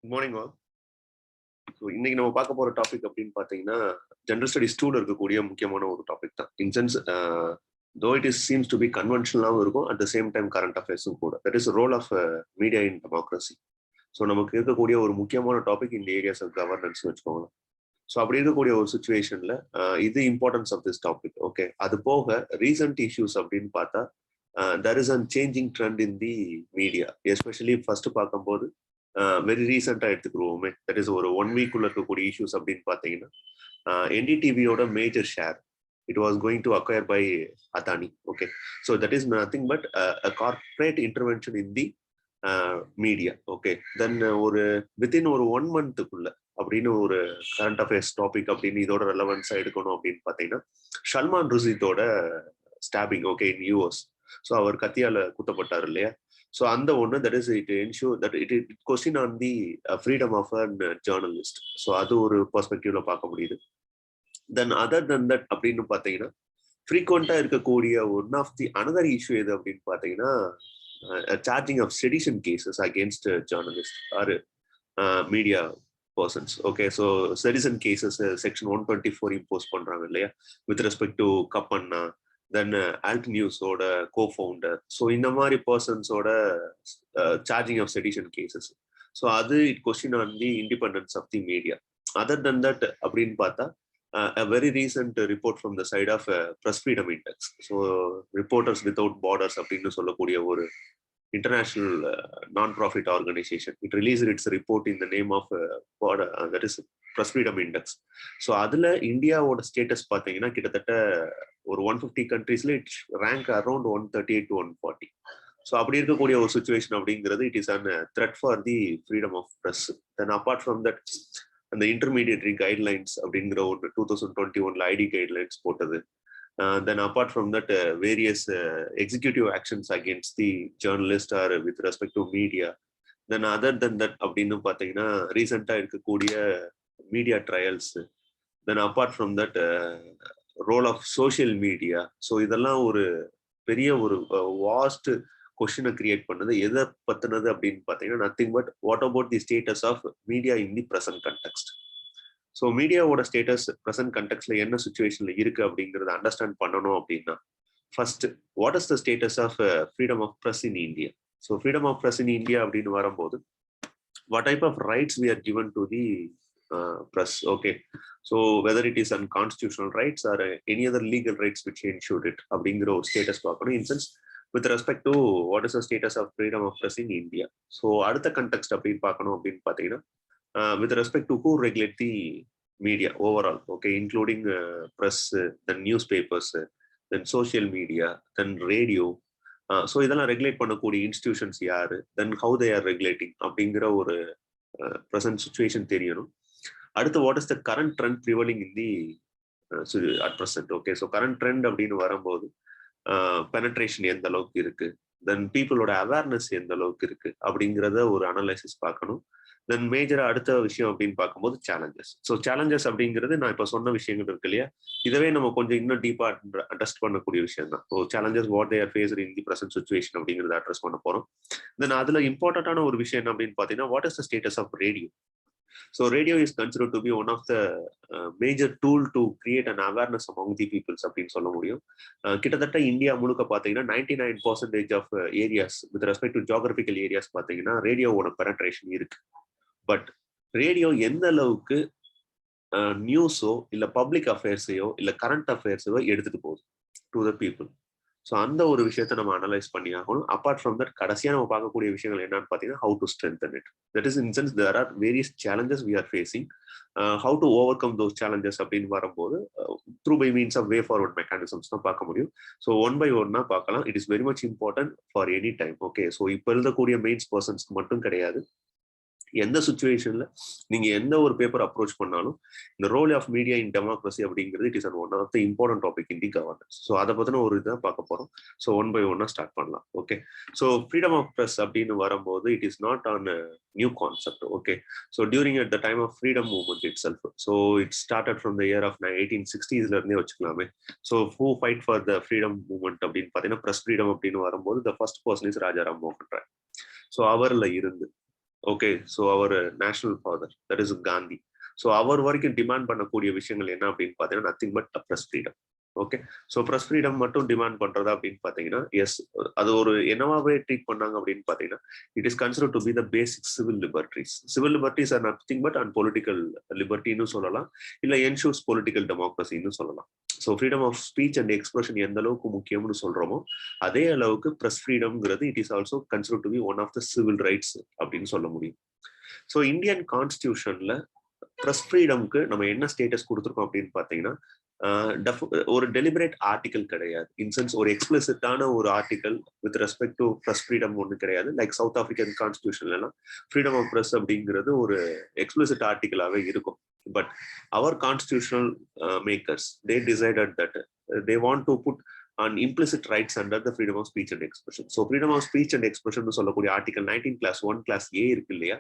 Good morning all. So இன்னைக்கு நம்ம பார்க்க போற டாபிக் அப்படின்னு பார்த்தீங்கன்னா ஜென்ரல் ஸ்டடிஸ் டூல இருக்கக்கூடிய முக்கியமான ஒரு டாபிக் தான். In sense though it is seems to be கன்வென்ஷனலாகவும் இருக்கும், at the same time current அஃபேர்ஸும் கூட. That is role of media in democracy. So நமக்கு இருக்கக்கூடிய ஒரு முக்கியமான டாபிக் இந்த ஏரியாஸ் ஆஃப் கவர்னன்ஸ் வச்சுக்கோங்க. ஸோ அப்படி இருக்கக்கூடிய ஒரு சுச்சுவேஷன்ல இது importance of this topic. Okay, அது போக ரீசன்ட் இஷ்யூஸ் அப்படின்னு பார்த்தா there is a changing trend in the media, especially first பார்க்கும்போது வெரி ரீசெண்டாக எடுத்துக்கிடுவோமே, தட் இஸ் ஒரு 1 வீக்குள்ள இருக்கக்கூடிய இஷ்யூஸ் அப்படின்னு பார்த்தீங்கன்னா என்டிடிவியோட major share it was going to acquire by Adani. Okay, so that is nothing but a corporate intervention in the media. Okay, then ஒரு within ஒரு 1 மந்த்துக்குள்ள அப்படின்னு ஒரு கரண்ட் அஃபேர்ஸ் டாபிக் அப்படின்னு இதோட ரெலவன்ஸா எடுக்கணும் அப்படின்னு பார்த்தீங்கன்னா சல்மான் ருஷிதோட stabbing. Okay, in US. So அவர் கத்தியால குத்தப்பட்டார் இல்லையா? ஸோ அந்த ஒன்று that is it ensure that it question on the freedom of a journalist. So அது ஒரு பெர்ஸ்பெக்டிவ்ல பார்க்க முடியுது. தென் அதர் தென் தட் அப்படின்னு பார்த்தீங்கன்னா ஃப்ரீக்வெண்டா இருக்கக்கூடிய one of the another issue எது அப்படின்னு பார்த்தீங்கன்னா charging of sedition cases against journalist or media persons. Okay, so sedition cases section 124 impose பண்றாங்க இல்லையா, வித் ரெஸ்பெக்ட் டு கப்பண்ணா, தென் ஆல்ட் நியூஸோட கோஃபவுண்டர். ஸோ இந்த மாதிரி பர்சன்ஸோட charging of sedition cases. So அது it question on the independence of the media. Other then that அப்படின்னு பார்த்தா a very recent report from the side of press freedom index. So reporters without borders அப்படின்னு சொல்லக்கூடிய ஒரு international non-profit organization, it released its report in the name of that is press freedom index. So அதுல இந்தியாவோட status பார்த்தீங்கன்னா கிட்டத்தட்ட ஒரு 150 கண்ட்ரீஸ்ல it rank around 138 to 140. So அப்படி இருக்கக்கூடிய ஒரு சுச்சுவேஷன் அப்படிங்கிறது it is an threat for the freedom of press. Then apart from that அந்த இன்டர்மீடியட்ரி கைட்லைன்ஸ் அப்படிங்கிற ஒரு 2021 ஐடி கைட்லைன்ஸ் போட்டது. Then apart from that various executive actions against the journalist or with respect to media. Then other than that அப்படின்னு பார்த்தீங்கன்னா ரீசெண்டாக இருக்கக்கூடிய media trials. Then apart from that role of social media. So இதெல்லாம் ஒரு பெரிய ஒரு vast கொஸ்டினை create பண்ணது. எதை பத்தினது அப்படின்னு பார்த்தீங்கன்னா nothing but what about the status of media in the present context. So மீடியாவோட ஸ்டேட்டஸ் ப்ரெசன்ட் கண்டெக்ட்ல என்ன சுச்சுவேஷன்ல இருக்கு அப்படிங்கிறத அண்டர்ஸ்டாண்ட் பண்ணணும் அப்படின்னா first what is the status of freedom of press in India. So freedom of press in India அப்படின்னு வரும்போது what type of rights we are given to the press. Okay, so whether it is an constitutional rights or any other legal rights which ensured it அப்படிங்கிற ஒரு status பார்க்கணும். In sense with respect to what is the status of freedom of press in India. So அடுத்த context அப்படின்னு பார்க்கணும் அப்படின்னு பார்த்தீங்கன்னா with respect to who regulate the media overall, okay, including press, then newspapers, then social media, then radio. So இதெல்லாம் regulate பண்ணக்கூடிய institutions யாரு, then how they are regulating அப்படிங்கிற ஒரு ப்ரெசன்ட் சுச்சுவேஷன் தெரியணும். அடுத்து what is the current trend prevailing in the at present. Okay, so current trend அப்படின்னு வரும்போது penetration எந்த அளவுக்கு இருக்கு, தென் பீப்புளோட அவேர்னஸ் எந்த அளவுக்கு இருக்கு அப்படிங்கிறத ஒரு அனலைசிஸ் பார்க்கணும். தென் மேஜரா அடுத்த விஷயம் அப்படின்னு பார்க்கும்போது சேலஞ்சஸ். ஸோ சேலஞ்சஸ் அப்படிங்கிறது நான் இப்போ சொன்ன விஷயங்கள் இருக்கு இல்லையா, இதவே நம்ம கொஞ்சம் இன்னும் டீப்பா அட்ரஸ் பண்ணக்கூடிய விஷயம் தான். So challenges what they are faced in the present situation அப்படிங்கிறத அட்ரஸ் பண்ண போறோம். தென் அதுல இம்பார்ட்டன்டான ஒரு விஷயம் என்ன அப்படின்னு பார்த்தீங்கன்னா what is the status of radio. So radio is considered to be one of the major tool to create an awareness among the peoples அப்படின்னு சொல்ல முடியும். கிட்டத்தட்ட இந்தியா முழுக்க பார்த்தீங்கன்னா 99% of areas with respect to geographical areas பார்த்தீங்கன்னா ரேடியோவோட penetration இருக்கு. But radio எந்த அளவுக்கு நியூஸோ இல்ல பப்ளிக் அஃபேர்ஸையோ இல்ல கரண்ட் அஃபேர்ஸையோ எடுத்துட்டு போகுது டு த பீப்புள். ஸோ அந்த ஒரு விஷயத்த நம்ம அனலைஸ் பண்ணி ஆகணும். அப்பார்ட் ஃப்ரம் தட் கடைசியா நம்ம பார்க்கக்கூடிய விஷயங்கள் என்னன்னு பார்த்தீங்கன்னா how to strengthen it. That is in sense there are various challenges we are facing, how to overcome those challenges அப்படின்னு வரும்போது through by means of way forward mechanisms தான் பார்க்க முடியும். ஸோ ஒன் பை ஒன்னா பார்க்கலாம். It is very much important for any time. Okay, so இப்போ எழுதக்கூடிய mains பர்சன்ஸ்க்கு மட்டும் கிடையாது, எந்த சுச்சுவேஷன்ல நீங்க எந்த ஒரு பேப்பர் அப்ரோச் பண்ணாலும் இந்த role of media in democracy அப்படிங்கிறது it is one of the important topic in the governance. So அதை பத்தின ஒரு இதை பார்க்க போறோம். ஸோ ஒன் பை ஒன்னா ஸ்டார்ட் பண்ணலாம். Okay, so freedom of press அப்படின்னு வரும்போது it is not an new concept. Okay, so during at the time of freedom movement itself. So it started from the year of 1860s இருந்தே வச்சுக்கலாமே. So who fight for the freedom movement அப்படின்னு பார்த்தீங்கன்னா press freedom அப்படின்னு வரும்போது the first person is Rajaram மோகன் Roy. So அவர்ல இருந்து okay, so அவர் national father, that is Gandhi. So அவர் வரைக்கும் டிமாண்ட் பண்ணக்கூடிய விஷயங்கள் என்ன அப்படின்னு பார்த்தீங்கன்னா nothing but press freedom. Okay, so press freedom மட்டும் டிமாண்ட் பண்றதா அப்படின்னு பார்த்தீங்கன்னா எஸ், அது ஒரு என்னவாவே ட்ரீட் பண்ணாங்க அப்படின்னு பார்த்தீங்கன்னா it is consider to be the basic civil liberties. Civil liberties are nothing but and political லிபர்ட்டின்னு சொல்லலாம், இல்லை என்ஷூர்ஸ் பொலிட்டிக்கல் டெமோக்ரஸின்னு சொல்லலாம். So freedom of speech and expression எந்த அளவுக்கு முக்கியம்னு சொல்றோமோ அதே அளவுக்கு ப்ரெஸ் ஃப்ரீடம்ங்கிறது it is also consider to be one of the civil rights அப்படின்னு சொல்ல முடியும். ஸோ இந்தியன் கான்ஸ்டியூஷன்ல ப்ரெஸ் ஃப்ரீடம்க்கு நம்ம என்ன ஸ்டேட்டஸ் கொடுத்துருக்கோம் அப்படின்னு பார்த்தீங்கன்னா ஒரு டெலிபரேட் ஆர்டிகல் கிடையாது. இன்சென்ஸ் ஒரு எக்ஸ்பிளிசிட்டான ஒரு article with respect to press freedom ஒன்று கிடையாது. லைக் சவுத் ஆப்பிரிக்கன் கான்ஸ்டியூஷன்லாம் ஃப்ரீடம் ஆஃப் ப்ரெஸ் அப்படிங்கிறது ஒரு எக்ஸ்பிளிசிட் ஆர்டிகலாகவே இருக்கும். But our constitutional makers they decided that they want to put on implicit rights under the freedom of speech and expression. So freedom of speech and expression சொல்லக்கூடிய article 19 class 1 class ஏ இருக்கு இல்லையா,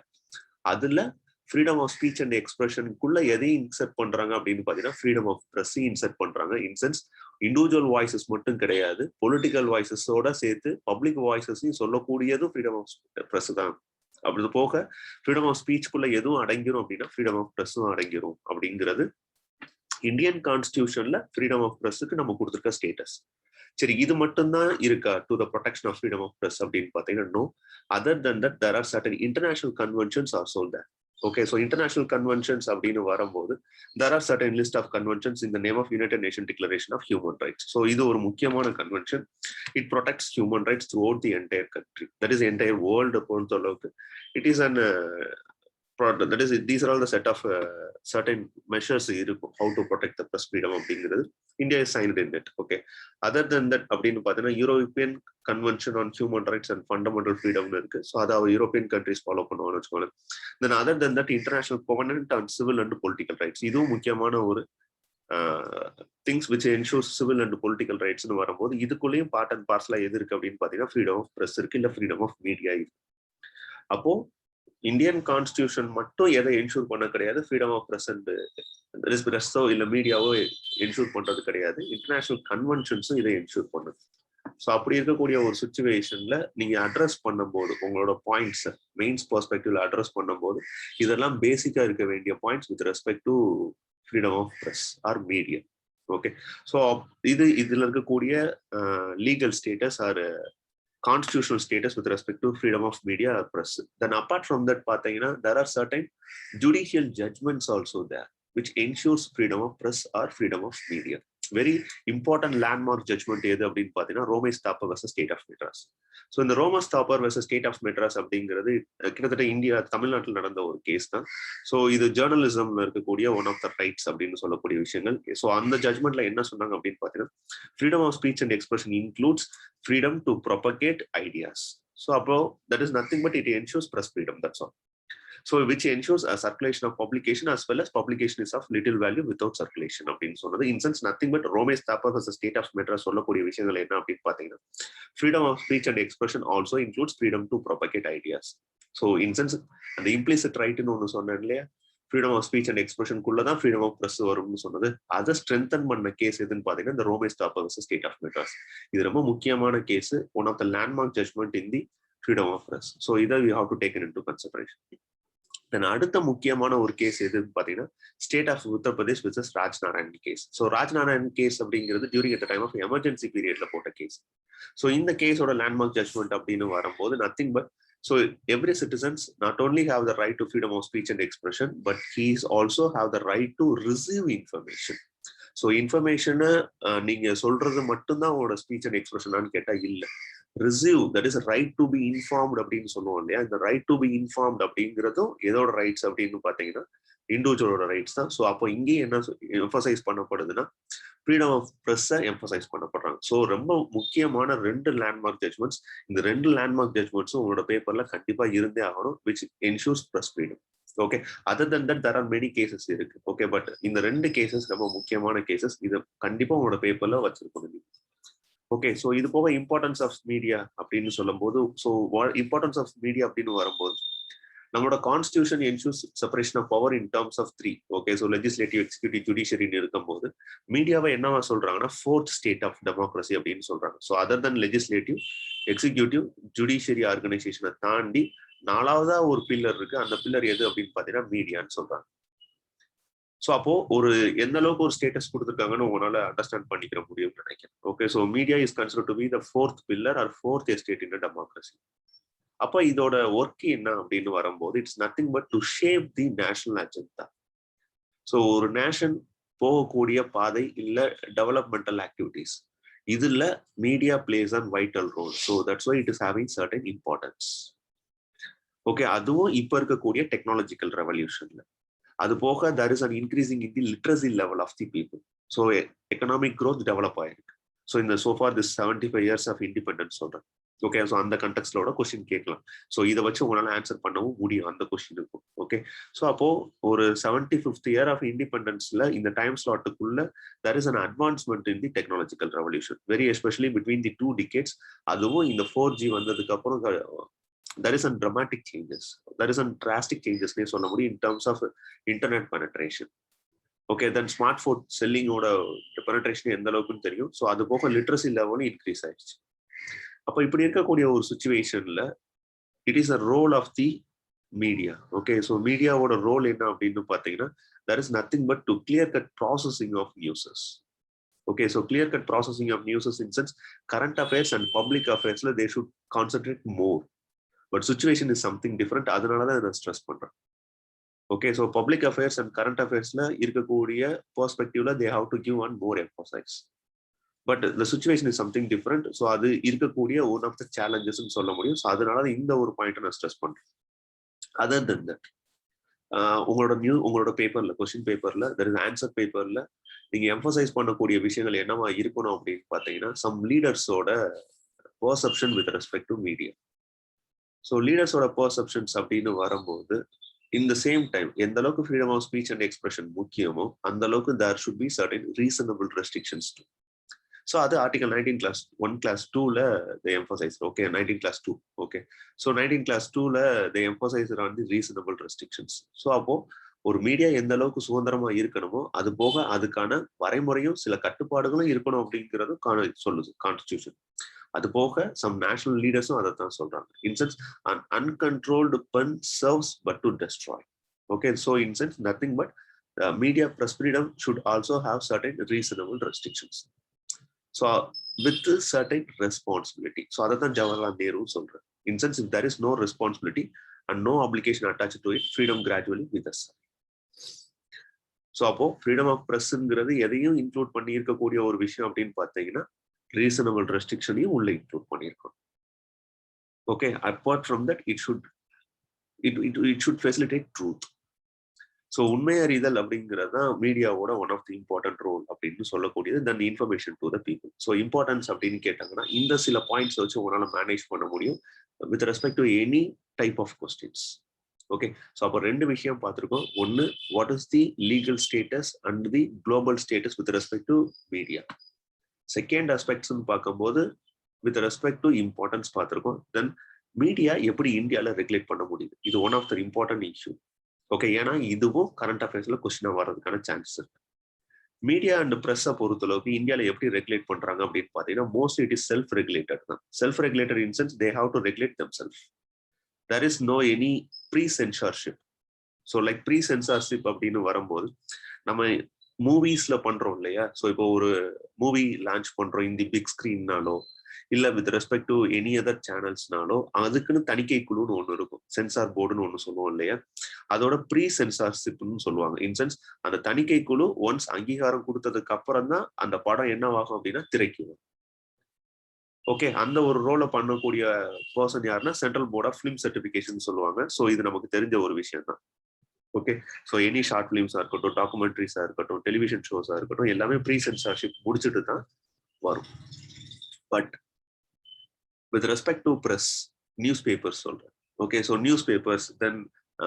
அதுல freedom of speech and எக்ஸ்பிரஷனுக்குள்ள எதையும் insert பண்றாங்க அப்படின்னு பாத்தீங்கன்னா freedom of ப்ரெஸ்ஸையும் insert பண்றாங்க. Incense individual voices மட்டும் கிடையாது, பொலிட்டிக்கல் வாய்ஸஸோட சேர்த்து பப்ளிக் வாய்ஸஸையும் சொல்லக்கூடியதும் ஃப்ரீடம் ஆஃப் ப்ரெஸ் தான். அப்படி போக ஃப்ரீடம் ஆஃப் ஸ்பீச்சுக்குள்ள எதுவும் அடங்கிரும் அப்படின்னா ஃப்ரீடம் ஆஃப் ப்ரெஸ்ஸும் அடங்கிரும் அப்படிங்கிறது இந்தியன் கான்ஸ்டியூஷன்ல ஃப்ரீடம் ஆஃப் ப்ரெஸ்ஸுக்கு நம்ம கொடுத்துருக்க ஸ்டேட்டஸ். சரி, இது மட்டும்தான் இருக்கா to the protection of freedom of press அப்படின்னு பார்த்தீங்கன்னா no. Other then that there are certain international conventions are sole there. Okay, so international conventions அப்படின்னு வரும்போது there are certain list of conventions in the name of United Nation Declaration of Human Rights. So இது ஒரு முக்கியமான convention. It protects human rights through out the entire country, that is entire world பொறுத்த அளவுக்கு. It is an that is, these are all the set of certain measures how to protect the press freedom அப்படிங்கிறது India is signed in it. Okay, other than that அப்படின்னு பார்த்தீங்கன்னா European convention on human rights and fundamental ஃப்ரீடம்னு இருக்கு. So அதை European countries follow பண்ணுவாங்கன்னு வச்சுக்கோங்க. Then other then that international covenant on civil and political rights, இதுவும் முக்கியமான ஒரு things which ensures civil and political ரைட்ஸ்னு வரும்போது இதுக்குள்ளேயும் பார்ட் அண்ட் பார்சலா எது இருக்கு அப்படின்னு பார்த்தீங்கன்னா ஃப்ரீடம் ஆஃப் ப்ரெஸ் இருக்கு, இல்லை ஃப்ரீடம் ஆஃப் மீடியா இருக்கு. அப்போ இந்தியன் கான்ஸ்டியூஷன் மட்டும் எதை என்ஷூர் பண்ண கிடையாது, ஃப்ரீடம் ஆஃப் ப்ரெஸ் அண்ட் ப்ரெஸ்ஸோ இல்லை மீடியாவோ என்ஷூர் பண்றது கிடையாது, இன்டர்நேஷனல் கன்வென்ஷன்ஸும் இதை என்ஷூர் பண்ணுது. ஸோ அப்படி இருக்கக்கூடிய ஒரு சுச்சுவேஷன்ல நீங்க அட்ரஸ் பண்ணும்போது உங்களோட பாயிண்ட்ஸ் மெயின்ஸ் பெர்ஸ்பெக்டிவ்ல அட்ரஸ் பண்ணும்போது இதெல்லாம் பேசிக்கா இருக்க வேண்டிய points with respect to freedom of press or media. Okay, so இதுல இருக்கக்கூடிய legal status or constitutional status with respect to freedom of media or press. Then apart from that பாத்தீங்கன்னா there are certain judicial judgments also there which ensures freedom of press or freedom of media. Very important landmark judgment எது அப்படின்னு பார்த்தீங்கன்னா Romesh Thapar versus state of Madras. So இந்த Romesh Thapar versus state of Madras அப்படிங்கிறது கிட்டத்தட்ட India தமிழ்நாட்டில் நடந்த ஒரு கேஸ் தான். ஸோ இது ஜேர்னலிசம்ல இருக்கக்கூடிய ஒன் ஆஃப் த ரைட்ஸ் அப்படின்னு சொல்லக்கூடிய விஷயங்கள். ஸோ அந்த ஜட்மெண்ட்ல என்ன சொன்னாங்க அப்படின்னு பார்த்தீங்கன்னா freedom of speech and expression includes freedom to propagate ideas. So above that is nothing but it ensures press freedom, that's all. So which ensures a circulation of publication as well as publication is of little value without circulation அப்படின்னு சொன்னது. In sense nothing but ரோமேஸ் Thapar as a state of Madras சொல்லக்கூடிய விஷயங்கள் என்ன அப்படின்னு பார்த்தீங்கன்னா freedom of speech and expression also includes freedom to propagate ideas. So in sense அந்த implicit rightனு ஒன்று சொன்னேன் இல்லையா, ஃப்ரீடம் ஆஃப் ஸ்பீச் அண்ட் எக்ஸ்பிரஷனுக்குள்ளதான் ஃப்ரீடம் ஆஃப் ப்ரெஸ் வரும்னு சொன்னது. அதை ஸ்ட்ரென்தன் பண்ண கேஸ் எதுன்னு பாத்தீங்கன்னா இந்த Romesh Thapar versus state of Madras. இது ரொம்ப முக்கியமான case, one of the landmark judgment in the freedom of press. So இதை we have to take into consideration. Then அடுத்த முக்கியமான ஒரு கேஸ் எதுன்னு பாத்தீங்கன்னா state of Uttar Pradesh versus Raj Narain case. So Raj Narain case அப்படிங்கிறது during at time of emergency பீரியட்ல போட்ட case. So இந்த கேஸோட லேண்ட்மார்க் ஜட்மெண்ட் அப்படின்னு வரும்போது nothing but so every citizens not only have the right to freedom of speech and expression but he also have the right to receive information. So information நீங்க சொல்றது மட்டும்தான் உங்களோட speech and எக்ஸ்பிரஷனான்னு கேட்டா இல்ல, receive that is right to be informed அப்படின்னு சொல்லுவோம் இல்லையா. இந்த ரைட் டு பி இன்ஃபார்ம்டு அப்படிங்கிறதும் எதோட ரைட்ஸ் அப்படின்னு பாத்தீங்கன்னா இண்டிவிஜுவலோட ரைட்ஸ் தான். ஸோ அப்போ இங்கேயும் என்ன எம்பசைஸ் பண்ணப்படுதுன்னா ஃப்ரீடம் ஆஃப் ப்ரெஸ்ஸை எம்பசைஸ் பண்ணப்படுறாங்க. ஸோ ரொம்ப முக்கியமான 2 லேண்ட்மார்க் ஜட்மெண்ட்ஸ். இந்த 2 லேண்ட்மார்க் ஜட்மெண்ட்ஸும் உங்களோட பேப்பர்ல கண்டிப்பா இருந்தே ஆகணும், which ensures press freedom. Okay, other then that there are many cases இருக்கு. ஓகே, பட் இந்த 2 கேசஸ் ரொம்ப முக்கியமான கேசஸ், இதை கண்டிப்பா உங்களோட பேப்பர்ல வச்சிருக்கணும். ஓகே, ஸோ இது போக இம்பார்ட்டன்ஸ் ஆஃப் மீடியா அப்படின்னு சொல்லும் போது, ஸோ இம்பார்ட்டன்ஸ் ஆஃப் மீடியா அப்படின்னு வரும்போது நம்மளோட constitution ensures separation of power in terms of 3. Okay, so legislative, executive, ஜுடிஷியரின்னு இருக்கும்போது மீடியாவை என்னவா சொல்றாங்கன்னா 4th ஸ்டேட் ஆஃப் டெமோக்ரஸி அப்படின்னு சொல்றாங்க. So other than legislative, executive, judiciary ஆர்கனைசேஷனை தாண்டி நாலாவதா ஒரு பில்லர் இருக்கு. அந்த பில்லர் எது அப்படின்னு பாத்தீங்கன்னா மீடியான்னு சொல்றாங்க. ஸோ அப்போ ஒரு எந்த அளவுக்கு ஒரு ஸ்டேட்டஸ் கொடுத்துருக்காங்கன்னு உங்களால அண்டர்ஸ்டாண்ட் பண்ணிக்கிற முடியும்னு நினைக்கிறேன். Okay, so media is consider to be the fourth pillar or fourth estate in democracy. அப்போ இதோட ஒர்க் என்ன அப்படின்னு வரும்போது it's nothing but to shape the national agenda. So ஒரு நேஷன் போகக்கூடிய பாதை இல்ல டெவலப்மெண்டல் ஆக்டிவிட்டிஸ், இதுல media plays an vital role. So that's why it is having certain importance. Okay, அதுவும் இப்ப இருக்கக்கூடிய டெக்னாலஜிக்கல் ரெவல்யூஷன்ல. அது போக there is an increasing in the literacy level of the people. So economic growth develop ஆயிருக்கு. So இந்த so far this 75 years of independence சொல்றேன். Okay, so அந்த கண்டெக்ஸ்லோட question கேட்கலாம். ஸோ இதை வச்சு உங்களால ஆன்சர் பண்ணவும் முடியும் அந்த கொஸ்டினுக்கும். ஓகே, ஸோ அப்போ ஒரு 75th இயர் ஆஃப் இண்டிபெண்டன்ஸ்ல இந்த time ஸ்லாட்டுக்குள்ள there is an advancement in the technological revolution, very especially between the 2 decades. அதுவும் இந்த 4G வந்ததுக்கு அப்புறம் there is a dramatic changes, there is a drastic changes னே சொல்ல முடியும் in terms of internet penetration. Okay, then smart phone செல்லிங்கோட penetration எந்த அளவுக்குன்னு தெரியும். ஸோ அது போக லிட்ரஸி லெவலும் இன்க்ரீஸ் ஆயிடுச்சு. அப்போ இப்படி இருக்கக்கூடிய ஒரு சுச்சுவேஷன்ல it is a role of the media. Okay, so மீடியாவோட ரோல் என்ன அப்படின்னு பார்த்தீங்கன்னா there is nothing but to clear cut processing of newses. Okay, so clear cut processing of newses in sense current affairs and public affairs they should concentrate more. But situation is something different. அதனால தான் நான் stress பண்றேன். Okay, so public affairs and current அஃபேர்ஸ்ல இருக்கக்கூடிய பெர்ஸ்பெக்டிவ்ல they have to give one more emphasize. But the situation is something different. So அது இருக்கக்கூடிய one of the challenges சொல்ல முடியும். ஸோ அதனால இந்த ஒரு பாயிண்ட் நான் ஸ்ட்ரெஸ் பண்றேன். அதர் தென் தட் உங்களோட பேப்பர்ல கொஸ்டின் பேப்பர்ல தெர் இஸ் ஆன்சர் பேப்பர்ல நீங்க எம்பசைஸ் பண்ணக்கூடிய விஷயங்கள் என்னவா இருக்கணும் அப்படின்னு பாத்தீங்கன்னா சம் லீடர்ஸோட perception with respect to media. So லீடர்ஸோட பெர்செப்ஷன்ஸ் அப்படின்னு வரும்போது in the same time எந்த அளவுக்கு freedom of speech and expression முக்கியமோ அந்த அளவுக்கு there should be certain reasonable restrictions too. So அது ஆர்டிகல் 19 class 1 class 2ல they emphasize. Okay, 19 class 2. Okay, so 19 class 2ல they emphasize on the reasonable restrictions. So அப்போ ஒரு மீடியா எந்த அளவுக்கு சுதந்திரமா இருக்கணுமோ அது போக அதுக்கான வரைமுறையும் சில கட்டுப்பாடுகளும் இருக்கணும் அப்படிங்கிறது சொல்லுது கான்ஸ்டிடியூஷன். அது போக சம் நேஷனல் லீடர்ஸும் அதை தான் சொல்றாங்க. Incense an uncontrolled pen serves but to destroy. Okay, so in sense nothing but media press freedom should also have certain reasonable restrictions. So with certain responsibility. So அதை தான் ஜவஹர்லால் நேரு சொல்றேன். In sense if there is no responsibility and no obligation attached to it, freedom gradually with us. So அப்போ freedom of ப்ரெஸ்ங்கிறது எதையும் include பண்ணி இருக்கக்கூடிய ஒரு விஷயம் அப்படின்னு பார்த்தீங்கன்னா ரீசனபிள் ரெஸ்ட்ரிக்ஷனையும் உள்ள இன்க்ளூட் பண்ணியிருக்கோம். Okay, apart from that it should facilitate truth. So உண்மை அறிதல் அப்படிங்கிறது தான் மீடியாவோட one of the important role அப்படின்னு சொல்லக்கூடியது. Then information to the people. So importance அப்படின்னு கேட்டாங்கன்னா இந்த சில பாயிண்ட்ஸ் வச்சு உங்களால் மேனேஜ் பண்ண முடியும் with respect to any type of questions. Okay, so அப்போ 2 விஷயம் பார்த்துருக்கோம். ஒன்று, what is the legal status and the global status with respect to media. Second ஆஸ்பெக்ட்ஸ்ன்னு பார்க்கும்போது வித் ரெஸ்பெக்ட் டு இம்பார்ட்டன்ஸ் பார்த்துருக்கோம். தென் மீடியா எப்படி இந்தியாவில் ரெகுலேட் பண்ண முடியுது, இது one of the important issue. Okay, ஏன்னா இதுவும் கரண்ட் அஃபேர்ஸ்ல கொஸ்டினாக வர்றதுக்கான சான்சஸ் இருக்கு. மீடியா அண்ட் ப்ரெஸ்ஸை பொறுத்தளவுக்கு இந்தியாவில் எப்படி ரெகுலேட் பண்றாங்க அப்படின்னு பார்த்தீங்கன்னா mostly it is self regulated தான். Self regulated in sense they have to regulate them self. there is no any pre-censorship. So like pre-censorship அப்படின்னு வரும்போது நம்ம மூவிஸ்ல பண்றோம் இல்லையா. ஸோ இப்போ ஒரு மூவி லான்ச் பண்றோம் இந்த பிக் ஸ்கிரீன்னாலோ இல்ல with respect to any other சேனல்ஸ்னாலோ அதுக்குன்னு தணிக்கை குழுன்னு ஒன்று இருக்கும், சென்சார் போர்டுன்னு ஒன்று சொல்லுவோம் இல்லையா. அதோட ப்ரீ சென்சார்ஷிப்னு சொல்லுவாங்க. இன்சென்ஸ் அந்த தணிக்கை குழு ஒன்ஸ் அங்கீகாரம் கொடுத்ததுக்கு அப்புறம் தான் அந்த படம் என்னவாகும் அப்படின்னா திரைக்கு வரும். ஓகே, அந்த ஒரு ரோலை பண்ணக்கூடிய பர்சன் யாருன்னா Central Board of Film Certification சொல்லுவாங்க. ஸோ இது நமக்கு தெரிஞ்ச ஒரு விஷயம் தான். ஓகே, ஸோ எனி ஷார்ட் ஃபிலிம்ஸாக இருக்கட்டும், டாக்குமெண்ட்ரிஸாக இருக்கட்டும், டெலிவிஷன் ஷோஸாக இருக்கட்டும், எல்லாமே ப்ரீ சென்சார்ஷிப் முடிச்சுட்டு தான் வரும். But with respect to press, newspapers சொல்றேன். Okay, so newspapers then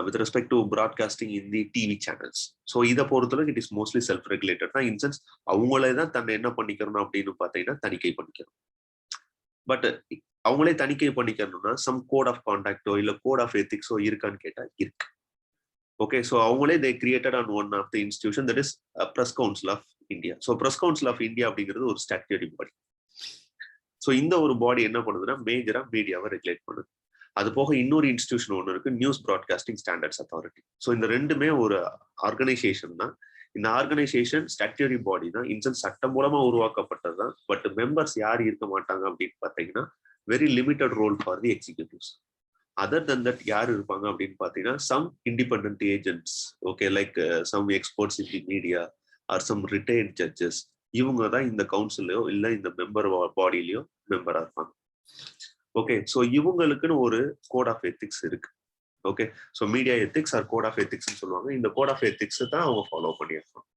with respect to broadcasting in the TV channels. So இதை பொறுத்தளவுக்கு it is mostly self regulated தான். இன்சென்ஸ் அவங்களே தான் தன்னை என்ன பண்ணிக்கிறோம் அப்படின்னு பார்த்தீங்கன்னா தணிக்கை பண்ணிக்கிறோம். பட் அவங்களே தணிக்கை பண்ணிக்கணும்னா சம் கோட் ஆஃப் கான்டாக்டோ இல்ல கோட் ஆஃப் எத்திக்ஸோ இருக்கான்னு கேட்டா இருக்கு. ஓகே, ஸோ அவங்களே they created on one of the institution that is Press council of India. So Press council of India அப்படிங்கிறது ஒரு ஸ்டாட்யூட்டரி பாடி. ஸோ இந்த ஒரு பாடி என்ன பண்ணுதுன்னா மேஜரா மீடியாவை ரெகுலேட் பண்ணுது. அது போக இன்னொரு இன்ஸ்டிடியூஷன் ஒன்று இருக்கு, news broadcasting standards authority. So இந்த ரெண்டுமே ஒரு ஆர்கனைசேஷன் தான். இந்த ஆர்கனைசேஷன் ஸ்டாட்யூட்டரி பாடி தான், இன்சென்ஸ் சட்டம் மூலமா உருவாக்கப்பட்டது தான். பட் மெம்பர்ஸ் யார் இருக்க மாட்டாங்க அப்படின்னு பார்த்தீங்கன்னா very limited role for the executives. Other than that யார் இருப்பாங்க அப்படின்னு பார்த்தீங்கன்னா some independent agents, okay, like some experts in the media or some retired judges. இவங்க தான் இந்த கவுன்சிலையோ இல்லை இந்த மெம்பர் பாடியிலையோ மெம்பரா இருப்பாங்க. ஓகே, ஸோ இவங்களுக்குன்னு ஒரு கோட் ஆஃப் எத்திக்ஸ் இருக்கு. Okay, so media ethics or code of எத்திக்ஸ்ன்னு சொல்லுவாங்க. இந்த கோட் ஆஃப் எத்திக்ஸ் தான் அவங்க ஃபாலோ பண்ணியிருப்பாங்க.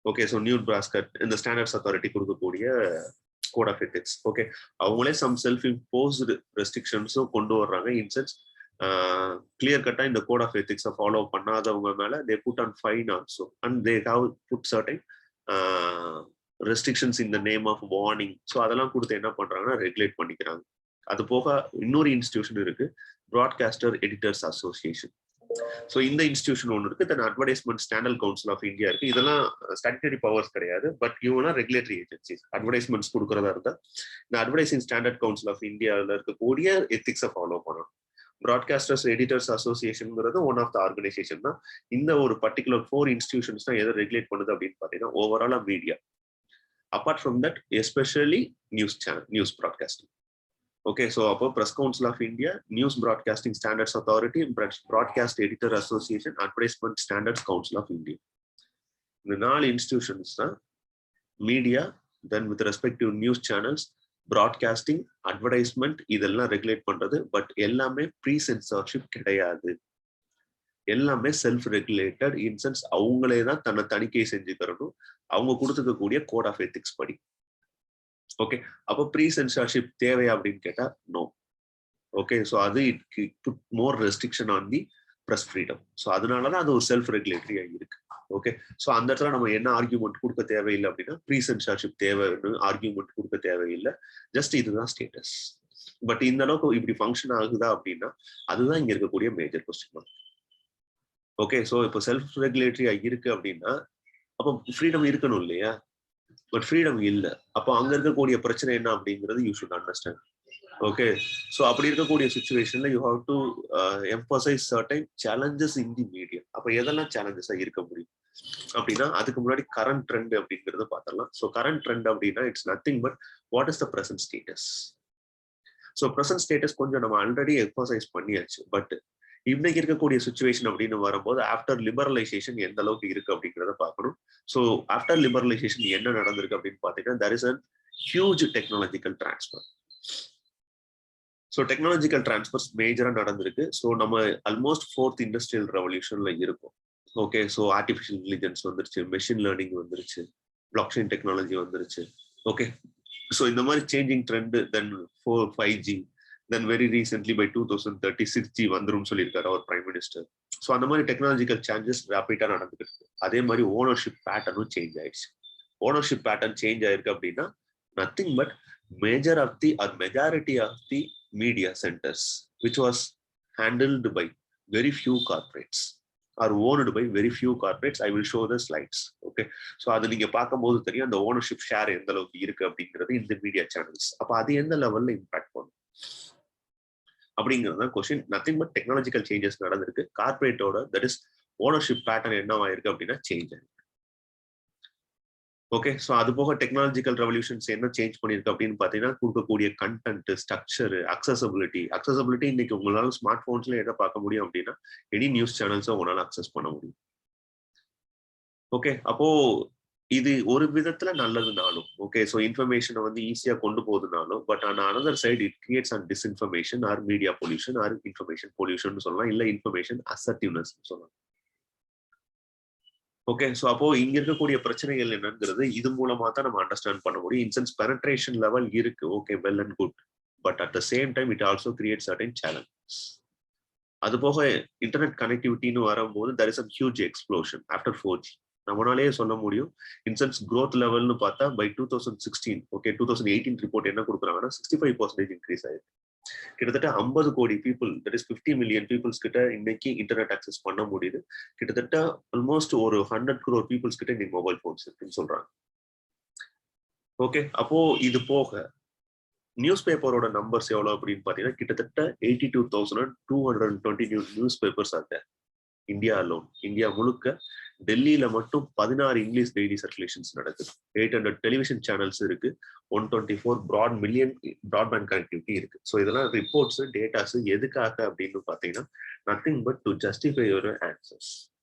ஓகே, ஸோ நியூஸ் பிராஸ்கட் இந்த ஸ்டாண்டர்ட்ஸ் அத்தாரிட்டி கொடுக்கக்கூடிய கோட் ஆஃப் எத்திக்ஸ். ஓகே, அவங்களே சம் செல்ஃப் இம்போஸ்டு ரெஸ்ட்ரிக்ஷன்ஸும் கொண்டு வர்றாங்க. இன்சென்ஸ் கிளியர் கட்டா இந்த கோட் ஆஃப் எத்திக்ஸை ஃபாலோ பண்ணாதவங்க மேல they put on fine also and they have put certain restrictions in the name of warning. So அதெல்லாம் கொடுத்து என்ன பண்றாங்கன்னா ரெகுலேட் பண்ணிக்கிறாங்க. அது போக இன்னொரு இன்ஸ்டிடியூஷன் இருக்கு, ப்ராட்காஸ்டர் எடிட்டர்ஸ் அசோசியேஷன். ஸோ இந்த இன்ஸ்டிடியூஷன் ஒன்று இருக்கு. Then advertisement standard council of India இருக்கு. இதெல்லாம் ஸ்டாட்யூட்டரி பவர்ஸ் கிடையாது, பட் இவங்க ரெகுலேட்டரி ஏஜென்சிஸ். அட்வர்டைஸ்மெண்ட்ஸ் கொடுக்கறதா இருந்தா இந்த அட்வர்டைசிங் ஸ்டாண்டர்ட் கவுன்சில் ஆஃப் இந்தியாவில் இருக்கக்கூடிய எத்திக்ஸை ஃபாலோ பண்ணணும். ப்ராட்காஸ்டர்ஸ் எடிட்டர்ஸ் அசோசியேஷன்ங்கிறது ஒன் ஆஃப் த ஆர்கனைசேஷன் தான். இந்த ஒரு பர்டிகுலர் 4 இன்ஸ்டிடியூஷன்ஸ் தான் எதை ரெகுலேட் பண்ணுது அப்படின்னு பார்த்தீங்கன்னா ஓவராலா media. Apart from that especially news broadcasting. Okay, so அப்போ press council of India, news broadcasting standards authority, broadcast editor association, advertisement standards council of India. இந்த 4 இன்ஸ்டிடியூஷன்ஸ் தான் media, then with respect to news channels, broadcasting, advertisement இதெல்லாம் regulate பண்றது. But எல்லாமே pre censorship கிடையாது, எல்லாமே self regulated. Incense அவங்களே தான் தன்னை தணிக்கை செஞ்சுக்கிறணும் அவங்க கொடுத்துக்கக்கூடிய கோட் ஆஃப் எத்திக்ஸ் படி. ஓகே, அப்போ ப்ரீ சென்சார்ஷிப் தேவையா அப்படின்னு கேட்டா நோ. ஓகே, ஸோ அது it put more restriction on the press freedom. So அதனாலதான் அது ஒரு செல்ஃப் ரெகுலேட்டரியா இருக்கு. ஓகே, ஸோ அந்த இடத்துல நம்ம என்ன ஆர்கியூமெண்ட் கொடுக்க தேவையில்லை அப்படின்னா ப்ரீ சென்சார்ஷிப் தேவைன்னு ஆர்கியூமெண்ட் கொடுக்க தேவையில்லை. ஜஸ்ட் இதுதான் ஸ்டேட்டஸ். பட் இந்த அளவுக்கு இப்படி ஃபங்க்ஷன் ஆகுதா அப்படின்னா அதுதான் இங்க இருக்கக்கூடிய மேஜர் கொஸ்டின். ஓகே, ஸோ இப்போ செல்ஃப் ரெகுலேட்டரியா இருக்கு அப்படின்னா அப்போ ஃப்ரீடம் இருக்கணும் இல்லையா? பட் ஃப்ரீடம் இல்லை. அப்போ அங்க இருக்கக்கூடிய பிரச்சனை என்ன அப்படிங்கிறது you should understand. Okay, so அப்படி இருக்கக்கூடிய சுச்சுவேஷன்ல you have to emphasise certain challenges in the media. அப்போ எதெல்லாம் சேலஞ்சஸா இருக்க முடியும் அப்படின்னா அதுக்கு முன்னாடி கரண்ட் ட்ரெண்ட் அப்படிங்கிறத பார்த்துடலாம். ஸோ கரண்ட் ட்ரெண்ட் அப்படின்னா it's nothing but what is the present status. So present status கொஞ்சம் நம்ம ஆல்ரெடி எம்பசைஸ் பண்ணியாச்சு. பட் இன்னைக்கு இருக்கக்கூடிய சுச்சுவேஷன் அப்படின்னு வரும்போது ஆஃப்டர் லிபரலைசேஷன் எந்த அளவுக்கு இருக்கு அப்படிங்கிறத பார்க்கணும். ஸோ ஆஃப்டர் லிபரலைசேஷன் என்ன நடந்திருக்கு அப்படின்னு பார்த்தீங்கன்னா there is a huge technological transfer. So technological transfers மேஜரா நடந்திருக்கு. ஸோ நம்ம ஆல்மோஸ்ட் 4th இண்டஸ்ட்ரியல் ரெவல்யூஷன்ல இருக்கும். ஓகே, ஸோ ஆர்டிஃபிஷியல் இன்டெலிஜென்ஸ் வந்துருச்சு, மெஷின் லேர்னிங் வந்துருச்சு, பிளாக் செயின் டெக்னாலஜி வந்துருச்சு. ஓகே, ஸோ இந்த மாதிரி changing trend. Then 5G, then very recently by 2030 6G வந்துரும் சொல்லியிருக்காரு அவர் பிரைம் மினிஸ்டர். ஸோ அந்த மாதிரி டெக்னாலஜிக்கல் சேஞ்சஸ் ரேப்பிடா நடந்துட்டு இருக்கு. அதே மாதிரி ஓனர்ஷிப் பேட்டர்னும் சேஞ்ச் ஆயிடுச்சு. ஓனர்ஷிப் பேட்டர்ன் சேஞ்ச் ஆயிருக்கு அப்படின்னா nothing but majority of the media centers which was handled by very few corporates or owned by very few corporates. I will show the slides. Okay, so அது நீங்க பார்க்கும்போது தெரியும் அந்த ownership share எந்த அளவுக்கு இருக்கு அப்படிங்கிறது இந்த மீடியா சேனல்ஸ். அப்ப அது எந்த லெவல்ல இம்பாக்ட் பண்ணும் அப்படிங்கிறது தான் question. Nothing but technological changes நடந்திருக்கு. கார்பரேட்டோட தட் இஸ் ஓனர்ஷிப் பேட்டர்ன் என்னவாயிருக்கு அப்படின்னா சேஞ்ச் ஆயிருக்கு. ஓகே, ஸோ அது போக டெக்னாலஜிக்கல் ரெவல்யூஷன்ஸ் என்ன சேஞ்ச் பண்ணிருக்கு அப்படின்னு பார்த்தீங்கன்னா கொடுக்கக்கூடிய கண்டென்ட், ஸ்ட்ரக்சர், அக்சசபிலிட்டி. இன்னைக்கு உங்களால ஸ்மார்ட் போன்ஸ்ல எதை பார்க்க முடியும் அப்படின்னா எனி நியூஸ் சேனல்ஸை உங்களால அக்சஸ் பண்ண முடியும். ஓகே, அப்போ இது ஒரு விதத்துல நல்லதுனாலும் ஓகே, ஸோ இன்ஃபர்மேஷனை வந்து ஈஸியா கொண்டு போகுதுனாலும் but on another side it creates and disinformation or media pollution or information pollution சொல்லலாம், இல்லை இன்ஃபர்மேஷன் அசர்டிவ்னஸ் சொல்லலாம். ஓகே, ஸோ அப்போ இங்க இருக்கக்கூடிய பிரச்சனைகள் என்னங்கிறது இது மூலமா தான் நம்ம அண்டர்ஸ்டாண்ட் பண்ண முடியும். இன்சென்ஸ் பெனட்ரேஷன் லெவல் இருக்கு, okay, well and good, but at the same time it also create certain challenges. அது போக இன்டர்நெட் கனெக்டிவிட்டின்னு வரும்போது there is a huge explosion after 4G. நம்மளாலேயே சொல்ல முடியும் இன்சென்ஸ் growth லெவல்னு பார்த்தா பை 2016 ஓகே 2018 ரிப்போர்ட் என்ன கொடுக்குறாங்கன்னா 65% இன்க்ரீஸ் ஆயிருக்கு. கிட்டத்தட்ட 50 கோடி people, that is 50 million peoples கிட்ட இன்னைக்கு இன்டர்நெட் ஆக்சஸ் பண்ண முடியுது. கிட்டத்தட்ட ஆல்மோஸ்ட் ஒரு 100 crore பீப்புள்ஸ் கிட்ட இன்னைக்கு மொபைல் போன்ஸ் இருக்குன்னு சொல்றாங்க. ஓகே, அப்போ இது போக நியூஸ் பேப்பரோட நம்பர்ஸ் எவ்வளவு அப்படின்னு பாத்தீங்கன்னா கிட்டத்தட்ட 82,220 நியூஸ் பேப்பர்ஸ் ஆக இந்தியா அலோன். இந்தியா முழுக்க டெல்லியில மட்டும் 16 இங்கிலீஷ் டெய்லி சர்க்குலேஷன்ஸ் நடக்குது. 800 டெலிவிஷன் சேனல்ஸ் இருக்கு. 124 மில்லியன் பிராட்பேண்ட் கனெக்டிவிட்டி இருக்கு. ஸோ இதெல்லாம் ரிப்போர்ட்ஸ், டேட்டாஸ் எதுக்காக அப்படின்னு பாத்தீங்கன்னா nothing but to justify your answers,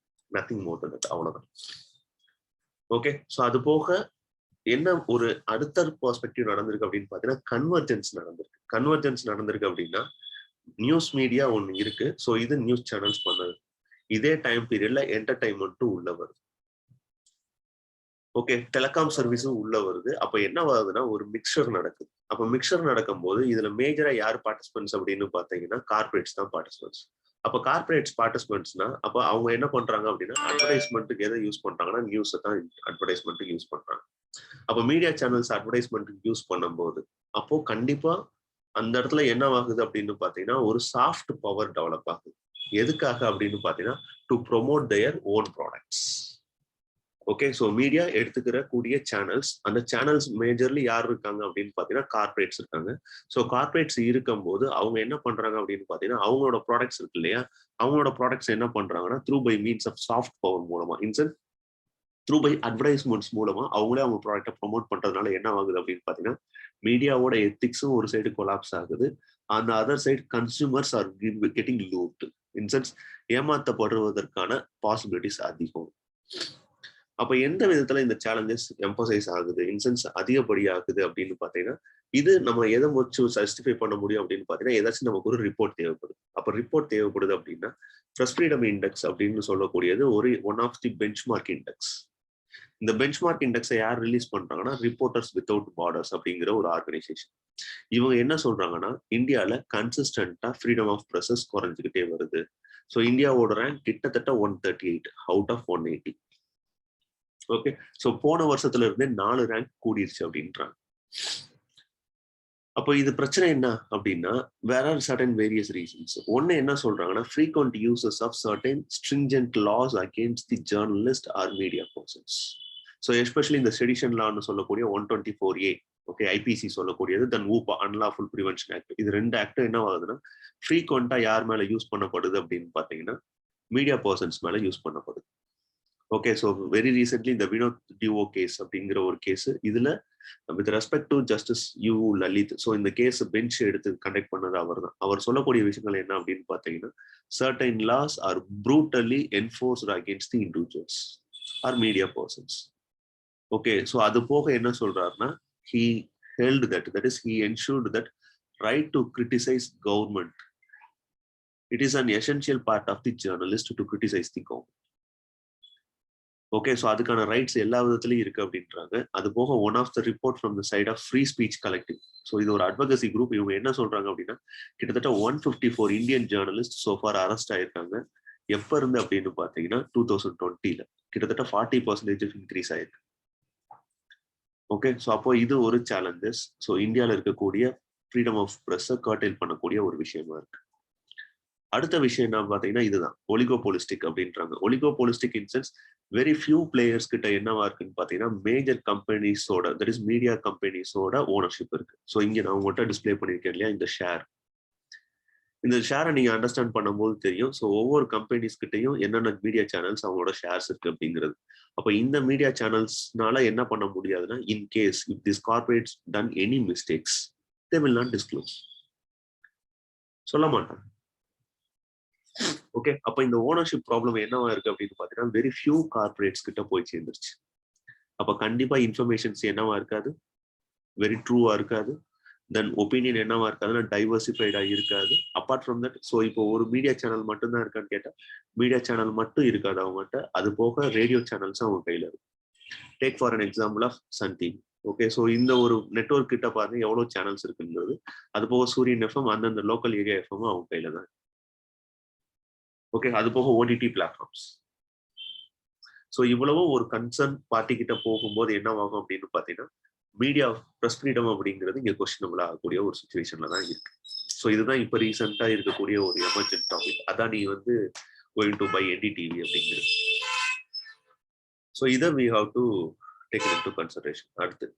nothing more then that, அவ்வளவுதான். ஓகே, ஸோ அது போக என்ன ஒரு அடுத்த பெர்ஸ்பெக்டிவ் நடந்திருக்கு அப்படின்னு பாத்தீங்கன்னா கன்வர்ஜென்ஸ் நடந்திருக்கு. கன்வர்ஜென்ஸ் நடந்திருக்கு அப்படின்னா நியூஸ் மீடியா ஒண்ணு இருக்கு. ஸோ இது நியூஸ் சேனல்ஸ் பண்ணது. இதே டைம் பீரியட்ல என்டர்டைன்மெண்ட்டும் உள்ள வருது. ஓகே, டெலிகாம் சர்வீஸும் உள்ள வருது. அப்ப என்ன வருதுன்னா ஒரு மிக்சர் நடக்குது. அப்ப மிக்சர் நடக்கும் போது இதுல மேஜரா யார் பார்ட்டிசிபென்ட்ஸ் அப்படின்னு பாத்தீங்கன்னா கார்பரேட்ஸ் தான் பார்ட்டிசிபென்ட்ஸ். அப்ப கார்பரேட்ஸ் பார்ட்டிசிபென்ட்ஸ்னா அப்ப அவங்க என்ன பண்றாங்க அப்படின்னா அட்வர்டைஸ்மெண்ட்டுக்கு எதை யூஸ் பண்றாங்கன்னா நியூஸை தான் அட்வர்டைஸ்மெண்ட்டுக்கு யூஸ் பண்றாங்க. அப்ப மீடியா சேனல்ஸ் அட்வர்டைஸ்மெண்ட்டுக்கு யூஸ் பண்ணும்போது அப்போ கண்டிப்பா அந்த இடத்துல என்ன ஆகுது அப்படின்னு பாத்தீங்கன்னா ஒரு சாஃப்ட் பவர் டெவலப் ஆகுது. எதுக்காக அப்படின்னு பாத்தீங்கன்னா to promote their own products. Okay, so media எடுத்துக்கிற கூடிய சேனல்ஸ், அந்த சேனல்ஸ் மேஜர்லி யார் இருக்காங்க அப்படின்னு பாத்தீங்கன்னா கார்பரேட்ஸ் இருக்காங்க. ஸோ கார்பரேட்ஸ் இருக்கும்போது அவங்க என்ன பண்றாங்க அப்படின்னு பாத்தீங்கன்னா அவங்களோட ப்ராடக்ட்ஸ் இருக்கு இல்லையா, அவங்களோட ப்ராடக்ட்ஸ் என்ன பண்றாங்கன்னா through by means of soft power மூலமா, இன்சென்ட் த்ரூ பை அட்வர்டைஸ்மெண்ட்ஸ் மூலமா அவங்களே அவங்க ப்ராடக்டை ப்ரொமோட் பண்றதுனால என்ன ஆகுது அப்படின்னு பாத்தீங்கன்னா மீடியாவோட எத்திக்ஸும் ஒரு சைடு கொலாப்ஸ் ஆகுது. அந்த other side consumers are getting looted, in sense ஏமாத்தப்படுவதற்கான பாசிபிலிட்டிஸ் அதிகம். அப்ப எந்த விதத்துல இந்த சேலஞ்சஸ் எம்பசைஸ் ஆகுது, இன்சென்ஸ் அதிகப்படியாகுது அப்படின்னு பாத்தீங்கன்னா இது நம்ம எதை வச்சு ஜஸ்டிஃபை பண்ண முடியும் அப்படின்னு பாத்தீங்கன்னா ஏதாச்சும் நமக்கு ஒரு ரிப்போர்ட் தேவைப்படுது. அப்ப ரிப்போர்ட் தேவைப்படுது அப்படின்னா பிரஸ் ஃப்ரீடம் இண்டெக்ஸ் அப்படின்னு சொல்லக்கூடியது ஒரு one of the benchmark index. இந்த பெஞ்ச்மார்க் இண்டெக்ஸை யார் ரிலீஸ் பண்றாங்கன்னா ரிப்போர்ட்டர்ஸ் வித்தவுட் பார்டர்ஸ் அப்படிங்கிற ஒரு ஆர்கனைசேஷன். இவங்க என்ன சொல்றாங்கன்னா இந்தியால கன்சிஸ்டன்டா ஃப்ரீடம் ஆஃப் பிரஸஸ் குறைஞ்சிக்கிட்டே வருது. ஸோ இந்தியாவோட ரேங்க் கிட்டத்தட்ட 138 அவுட் ஆஃப் 180. ஓகே, ஸோ போன வருஷத்துல இருந்தே 4 ரேங்க் கூடிருச்சு அப்படின்றாங்க. அப்போ இது பிரச்சனை என்ன அப்படின்னா where are certain various reasons. ஒன்னு என்ன சொல்றாங்கன்னா frequent uses of certain stringent laws against the journalist or media persons. So especially இந்த செடிஷன் லான்னு சொல்லக்கூடிய 124A, ஓகே, ஐபிசி சொல்லக்கூடியது, then UAPA unlawful prevention act. இது 2 ஆக்ட் என்ன ஆகுதுன்னா ஃப்ரீக்வெண்டா யார் மேல யூஸ் பண்ணப்படுது அப்படின்னு பாத்தீங்கன்னா மீடியா பர்சன்ஸ் மேல யூஸ் பண்ணப்படுது. ஓகே, ஸோ வெரி ரீசென்ட்லி இந்த வினோத் டிஓ கேஸ் அப்படிங்கிற ஒரு கேஸ், இதுல with respect to justice U Lalit, so இந்த கேஸ் பெஞ்ச் எடுத்து கண்டக்ட் பண்ணது அவர் தான். அவர் சொல்லக்கூடிய விஷயங்கள் என்ன அப்படின்னு பாத்தீங்கன்னா certain laws are brutally enforced against the individuals or media persons. Okay, so அது போக என்ன சொல்றாருன்னா he held that is he ensured that right to criticize government, it is an essential part of the journalist to criticize the government. Okay, so அதுக்கான rights எல்லா விதத்துலையும் இருக்கு அப்படின்றாங்க. அது போக one of the report from the side of free speech collective, so இது ஒரு advocacy group. இவங்க என்ன சொல்றாங்க அப்படின்னா கிட்டத்தட்ட 154 இந்தியன் ஜேர்னலிஸ்ட் சோஃபார் அரெஸ்ட் ஆயிருக்காங்க. எப்ப இருந்து அப்படின்னு பாத்தீங்கன்னா 2020ல கிட்டத்தட்ட 40% இன்க்ரீஸ் ஆயிருக்கு. ஓகே, ஸோ அப்போ இது ஒரு சேலஞ்சஸ். ஸோ இந்தியாவில் இருக்கக்கூடிய ஃப்ரீடம் ஆஃப் ப்ரெஸ்ஸை கர்டைல் பண்ணக்கூடிய ஒரு விஷயமா இருக்கு. அடுத்த விஷயம் என்ன பாத்தீங்கன்னா இதுதான் ஒலிகோபோலிஸ்டிக் அப்படின்றாங்க. Oligopolistic in sense very few players கிட்ட என்னவா இருக்குன்னு பாத்தீங்கன்னா மேஜர் கம்பெனிஸோட, தட் இஸ் மீடியா கம்பெனிஸோட ஓனர்ஷிப் இருக்கு. ஸோ இங்க நான் உங்கள்கிட்ட டிஸ்பிளே பண்ணிருக்கேன் இல்லையா இந்த ஷேர். இந்த ஷேரை நீங்க அண்டர்ஸ்டாண்ட் பண்ணும்போது தெரியும். ஸோ ஒவ்வொரு கம்பெனிஸ் கிட்டையும் என்னென்ன மீடியா சேனல்ஸ் அவங்களோட ஷேர்ஸ் இருக்கு அப்படிங்கிறது. அப்ப இந்த மீடியா சேனல்ஸ்னால என்ன பண்ண முடியாதுன்னா in case if this corporates done any mistakes they will not disclose, சொல்ல மாட்டாங்க. ஓகே, அப்ப இந்த ஓனர்ஷிப் ப்ராப்ளம் என்னவா இருக்கு அப்படின்னு பாத்தீங்கன்னா வெரி ஃபியூ கார்பரேட்ஸ் கிட்ட போய் சேர்ந்துருச்சு. அப்ப கண்டிப்பா இன்ஃபர்மேஷன்ஸ் என்னவா இருக்காது, வெரி ட்ரூவா இருக்காது. தென் ஒப்பீனியன் என்னவா இருக்காதுன்னா டைவர்சிஃபைடா இருக்காது. அப்பார்ட் ஃப்ரம் தட், ஸோ இப்போ ஒரு மீடியா சேனல் மட்டும்தான் இருக்கான்னு கேட்டா மீடியா சேனல் மட்டும் இருக்காது அவங்ககிட்ட. அது போக ரேடியோ சேனல்ஸ் அவங்க கையில இருக்கும். Take for an example of Sun TV. Okay, so இந்த ஒரு நெட்வொர்க் கிட்ட பாருங்க எவ்வளவு சேனல்ஸ் இருக்குங்கிறது. அது போக சூரியன் எஃப்எம், அந்தந்த லோக்கல் ஏரியா எஃப்எம் அவங்க கையில தான். ஓகே, அது போக ஓடிடி பிளாட்ஃபார்ம்ஸ். ஸோ இவ்வளவும் ஒரு கன்சர்ன் பார்ட்டி கிட்ட போகும்போது என்ன ஆகும் அப்படின்னு பாத்தீங்கன்னா மீடியா பிரஸ் ஃப்ரீடம் அப்படிங்கிறது இங்க கொஸ்டினபிள் ஆகக்கூடிய ஒரு சுச்சுவேஷன்ல தான் இருக்கு. ஸோ இதுதான் இப்ப ரீசெண்டா இருக்கக்கூடிய ஒரு எமர்ஜென்ட் டாபிக். அதான் நீ வந்து கோயிங் டு பை என்டிடிவி அப்படிங்கிறது. ஸோ இதை we have to take into consideration. அடுத்து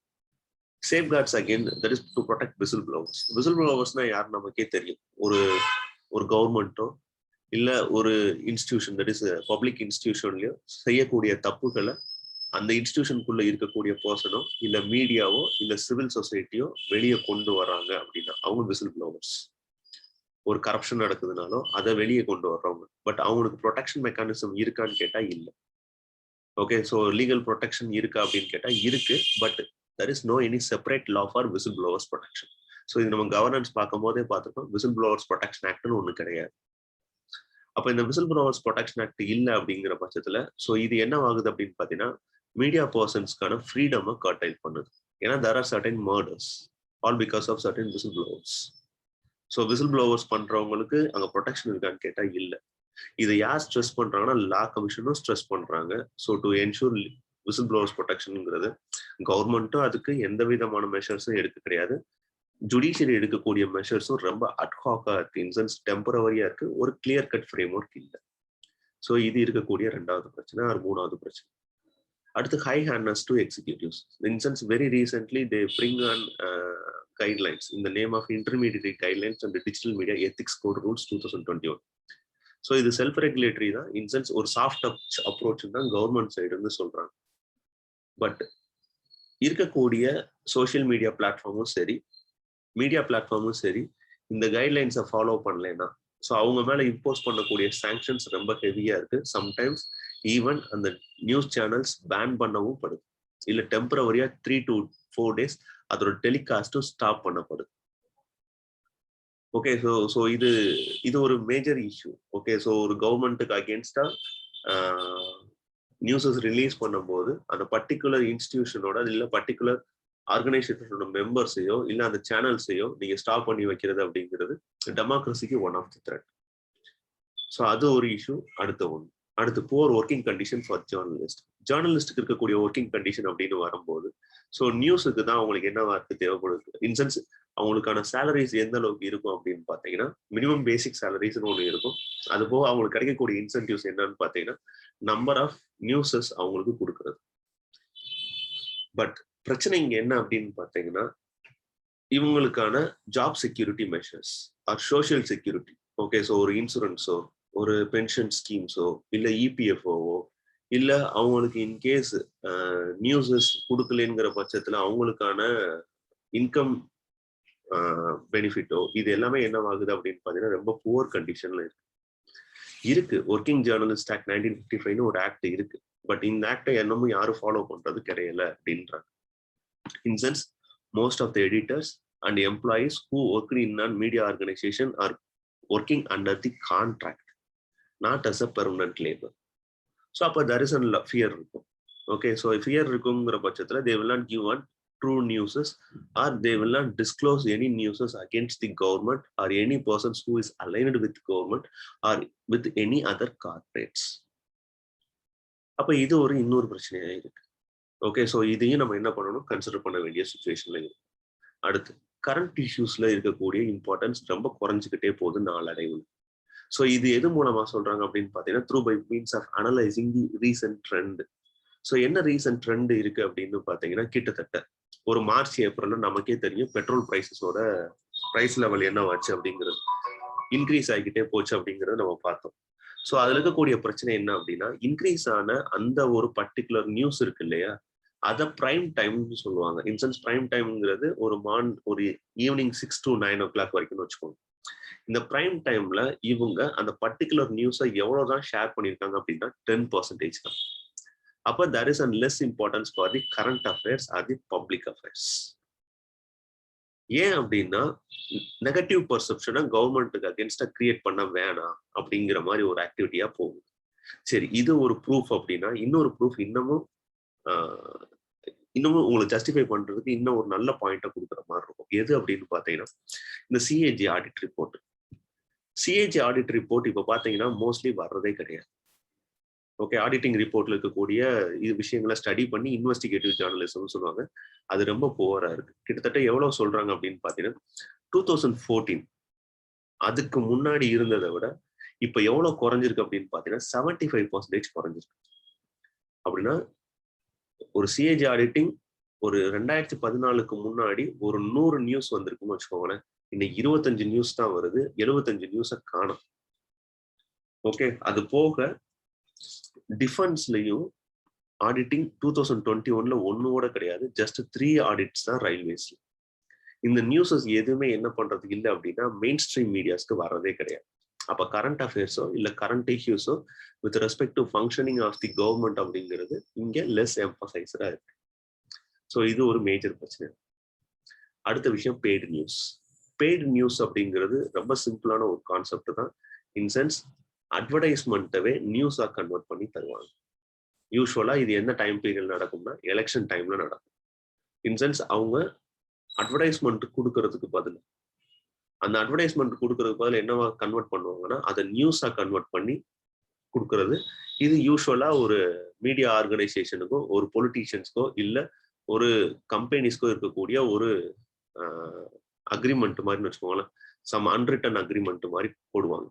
Safeguards again, that is to protect whistleblowers. Whistleblowers-னா யார் நமக்கே தெரியும். ஒரு கவர்மெண்ட்டோ இல்ல ஒரு இன்ஸ்டிடியூஷன், தட் இஸ் பப்ளிக் இன்ஸ்டிடியூஷன்லயோ செய்யக்கூடிய தப்புகளை அந்த இன்ஸ்டிடியூஷனுக்குள்ள இருக்கக்கூடிய பர்சனோ இல்ல மீடியாவோ இல்ல சிவில் சொசைட்டியோ வெளியே கொண்டு வராங்க அப்படின்னா அவங்க விசில் ப்ளோவர்ஸ். ஒரு கரப்ஷன் நடக்குதுனாலும் அதை வெளியே கொண்டு வர்றவங்க. பட் அவங்களுக்கு ப்ரொடெக்ஷன் மெக்கானிசம் இருக்கான்னு கேட்டா இல்லை. ஓகே, ஸோ லீகல் ப்ரொடெக்ஷன் இருக்கா அப்படின்னு கேட்டா இருக்கு. But there is no any separate law for whistleblowers protection. So இது நம்ம கவர்னன்ஸ் பார்க்கும் போதே பார்த்துருக்கோம். விசில் ப்ளோவர்ஸ் ப்ரொடெக்ஷன் ஆக்ட்னு ஒன்று கிடையாது. அப்போ இந்த விசில் ப்ளோவர்ஸ் ப்ரொடெக்ஷன் ஆக்ட் இல்லை அப்படிங்கிற பட்சத்தில் ஸோ இது என்ன ஆகுது அப்படின்னு பார்த்தீங்கன்னா மீடியா பர்சன்ஸ்க்கான ஃப்ரீடமை கர்டைல் பண்ணுது. ஏன்னா there are certain murders all because of certain whistleblowers. So whistle blowers பண்றவங்களுக்கு அங்கே ப்ரொடெக்ஷன் இருக்கான்னு கேட்டால் இல்லை. இதை யார் ஸ்ட்ரெஸ் பண்றாங்கன்னா லா கமிஷனும் ஸ்ட்ரெஸ் பண்றாங்க. So to ensure whistle blowers ப்ரொடெக்ஷனுங்கிறது கவர்மெண்ட்டும் அதுக்கு எந்த விதமான மெஷர்ஸும் எடுக்க கிடையாது. ஜுடிஷியரி எடுக்கக்கூடிய மெஷர்ஸும் ரொம்ப அட்ஹாக்கா இருக்கு, இன்சென்ஸ் டெம்பரவரியா இருக்கு, ஒரு கிளியர் கட் ஃப்ரேம் ஒர்க் இல்லை. ஸோ இது இருக்கக்கூடிய ரெண்டாவது பிரச்சனை. அது மூணாவது பிரச்சனை. அடுத்து high handedness to executives. In sense very recently they bring on guidelines in the name of intermediary guidelines and the digital media ethics code rules 2021. So இது செல்ஃப் ரெகுலேட்டரி தான். இன்சென்ஸ் ஒரு சாஃப்ட் அப்ரோச் தான் கவர்மெண்ட் சைடு இருந்து சொல்றாங்க. But இருக்கக்கூடிய social media பிளாட்ஃபார்மும் சரி media பிளாட்ஃபார்மும் சரி இந்த கைட்லைன்ஸை ஃபாலோ பண்ணலைன்னா ஸோ அவங்க மேல இம்போஸ் பண்ணக்கூடிய சாங்ஷன்ஸ் ரொம்ப ஹெவியா இருக்கு. சம்டைம்ஸ் ஈவன் அந்த நியூஸ் சேனல்ஸ் பேன் பண்ணவும் படுது, இல்லை டெம்பரவரியா 3 to 4 days அதோட டெலிகாஸ்டும் ஸ்டாப் பண்ணப்படுது. ஓகே, ஸோ இது ஒரு மேஜர் இஷ்யூ. ஓகே, ஸோ ஒரு கவர்மெண்ட்டுக்கு அகேன்ஸ்டா நியூஸஸ் ரிலீஸ் பண்ணும்போது அந்த பர்டிகுலர் இன்ஸ்டிடியூஷனோட இல்லை பர்டிகுலர் ஆர்கனைசேஷனோட மெம்பர்ஸையோ இல்லை அந்த சேனல்ஸையோ நீங்க ஸ்டாப் பண்ணி வைக்கிறது அப்படிங்கிறது டெமோக்ரஸிக்கு one of the threat. So அது ஒரு இஷ்யூ. அடுத்து poor working condition for journalist. ஜேர்னலிஸ்டுக்கு இருக்கக்கூடிய ஒர்க்கிங் கண்டிஷன் அப்படின்னு வரும்போது ஸோ நியூஸுக்கு தான் அவங்களுக்கு என்ன வார்த்தை தேவைப்படுது. இன்சென்ஸ் அவங்களுக்கான சேலரிஸ் எந்த அளவுக்கு இருக்கும் அப்படின்னு பார்த்தீங்கன்னா மினிமம் பேசிக் சேலரிஸ்னு ஒன்று இருக்கும். அது போக அவங்களுக்கு கிடைக்கக்கூடிய இன்சென்டிவ்ஸ் என்னன்னு பார்த்தீங்கன்னா நம்பர் ஆஃப் நியூஸஸ் அவங்களுக்கு கொடுக்கறது. பட் பிரச்சனை இங்க என்ன அப்படின்னு பார்த்தீங்கன்னா இவங்களுக்கான job security measures or social security. Okay, so ஒரு இன்சூரன்ஸோ ஒரு பென்ஷன் ஸ்கீம்ஸோ இல்லை இபிஎஃப்ஓவோ இல்லை அவங்களுக்கு இன்கேஸ் நியூஸஸ் கொடுக்கலங்கிற பட்சத்தில் அவங்களுக்கான இன்கம் பெனிஃபிட்டோ இது எல்லாமே என்னவாகுது அப்படின்னு பார்த்தீங்கன்னா ரொம்ப புவர் கண்டிஷன்ல இருக்கு. ஒர்க்கிங் ஜேர்னலிஸ்ட் ஆக்ட் 1955 ஒரு ஆக்ட் இருக்கு. பட் இந்த ஆக்டை என்னமும் யாரும் ஃபாலோ பண்றது கிடையல அப்படின்றாங்க. In sense most of the editors and employees who work in an media organization are working under the contract not as a permanent labour. So அப்போ there is a fear இருக்கும். Okay, so fear இருக்குங்கிற பட்சத்தில் they will not give one true newses or they will not disclose any newses against the government or any persons who is aligned with government or with any other corporates. அப்போ இது இன்னொரு பிரச்சனையா இருக்கு. Okay, so இதையும் நம்ம என்ன பண்ணணும், consider பண்ண வேண்டிய சுச்சுவேஷன்ல இருக்கு. அடுத்து கரண்ட் இஷ்யூஸ்ல இருக்கக்கூடிய இம்பார்ட்டன்ஸ் ரொம்ப குறைஞ்சிக்கிட்டே போகுது நாளடைவில். ஸோ இது எது மூலமா சொல்றாங்க அப்படின்னு பார்த்தீங்கன்னா through by means of analysing the recent trend. So என்ன ரீசன்ட் ட்ரெண்ட் இருக்கு அப்படின்னு பார்த்தீங்கன்னா கிட்டத்தட்ட ஒரு மார்ச் ஏப்ரல்ல நமக்கே தெரியும் பெட்ரோல் பிரைசஸோட பிரைஸ் லெவல் என்னவாச்சு அப்படிங்கிறது இன்க்ரீஸ் ஆகிக்கிட்டே போச்சு அப்படிங்கிறத நம்ம பார்த்தோம். ஸோ அதுல இருக்கக்கூடிய பிரச்சனை என்ன அப்படின்னா இன்க்ரீஸ் ஆன அந்த ஒரு பர்டிகுலர் நியூஸ் இருக்கு இல்லையா, அதை பிரைம் டைம்னு சொல்லுவாங்க. இன்சென்ஸ் பிரைம் டைம்ங்கிறது ஒரு ஈவினிங் 6 to 9 o'clock வரைக்கும்னு வச்சுக்கோங்க. இந்த பிரைம் டைம்ல இவங்க அந்த பர்டிகுலர் நியூஸை எவ்வளவுதான் ஷேர் பண்ணியிருக்காங்க அப்படின்னா 10% தான். அப்ப there is a less importance for the current affairs or the public affairs. ஏன் அப்படின்னா நெகட்டிவ் பர்செப்ஷனை கவர்மெண்ட்டுக்கு அகேன்ஸ்டா கிரியேட் பண்ண வேணாம் அப்படிங்கிற மாதிரி ஒரு ஆக்டிவிட்டியா போகுது. சரி, இது ஒரு ப்ரூஃப் அப்படின்னா இன்னொரு ப்ரூஃப் இன்னமும் உங்களை ஜஸ்டிஃபை பண்றதுக்கு இன்னும் ஒரு நல்ல பாயிண்ட்டை கொடுக்குற மாதிரி இருக்கும். எது அப்படின்னு பாத்தீங்கன்னா இந்த CAG audit report. CAG audit report இப்ப பாத்தீங்கன்னா மோஸ்ட்லி வர்றதே கிடையாது. ஓகே, ஆடிட்டிங் ரிப்போர்ட்ல இருக்கக்கூடிய இது விஷயங்களை ஸ்டடி பண்ணி இன்வெஸ்டிகேட்டிவ் ஜேர்னலிசம் சொல்லுவாங்க. அது ரொம்ப புவரா இருக்கு. கிட்டத்தட்ட எவ்வளவு சொல்றாங்க அப்படின்னு பாத்தீங்கன்னா 2014 அதுக்கு முன்னாடி இருந்ததை விட இப்ப எவ்வளவு குறைஞ்சிருக்கு அப்படின்னு பாத்தீங்கன்னா 75% குறைஞ்சிருக்கு. அப்படின்னா ஒரு சிஏஜி ஆடிட்டிங் ஒரு 2014க்கு முன்னாடி ஒரு 100 நியூஸ் வந்திருக்குன்னு வச்சுக்கோங்களேன். இன்னைக்கு 25 நியூஸ் தான் வருது. 75 நியூஸை காணும். ஓகே, அது போக டிஃபென்ஸ்லயும் ஆடிட்டிங் 2021ல ஒன்னு கூட கிடையாது. ஜஸ்ட் 3 ஆடிட்ஸ் தான் ரயில்வேஸ்ல. இந்த நியூஸஸ் எதுவுமே என்ன பண்றது இல்லை அப்படின்னா மெயின் ஸ்ட்ரீம் மீடியாஸ்க்கு வரதே கிடையாது. அப்ப கரண்ட் அஃபேர்ஸோ இல்ல கரண்ட் இஷ்யூஸோ with respect to functioning of the government அப்படிங்கிறது இங்க லெஸ் எம்பசைஸ்டா இருக்கு. ஸோ இது ஒரு மேஜர் பிரச்சனை. அடுத்த விஷயம் பெய்டு நியூஸ். பெய்டு நியூஸ் அப்படிங்கிறது ரொம்ப சிம்பிளான ஒரு கான்செப்ட் தான். இன் சென்ஸ் அட்வர்டைஸ்மெண்ட்டவே நியூஸா கன்வெர்ட் பண்ணி தருவாங்க. யூஸ்வலா இது என்ன டைம் பீரியட் நடக்கும்னா எலெக்ஷன் டைம்ல நடக்கும். இன் சென்ஸ் அவங்க அட்வர்டைஸ்மெண்ட் கொடுக்கறதுக்கு பதில் அந்த அட்வர்டைஸ்மெண்ட் கொடுக்கறதுக்கு பதில் என்னவா கன்வெர்ட் பண்ணுவாங்கன்னா அதை நியூஸா கன்வெர்ட் பண்ணி கொடுக்கறது. இது யூஸ்வலா ஒரு மீடியா ஆர்கனைசேஷனுக்கோ ஒரு பொலிட்டீஷியன்ஸ்க்கோ இல்லை ஒரு கம்பெனிஸ்க்கோ இருக்கக்கூடிய ஒரு அக்ரிமெண்ட் மாதிரி வச்சுக்கோங்களேன். சம் அன்ரிட்டன் அக்ரிமெண்ட் மாதிரி போடுவாங்க.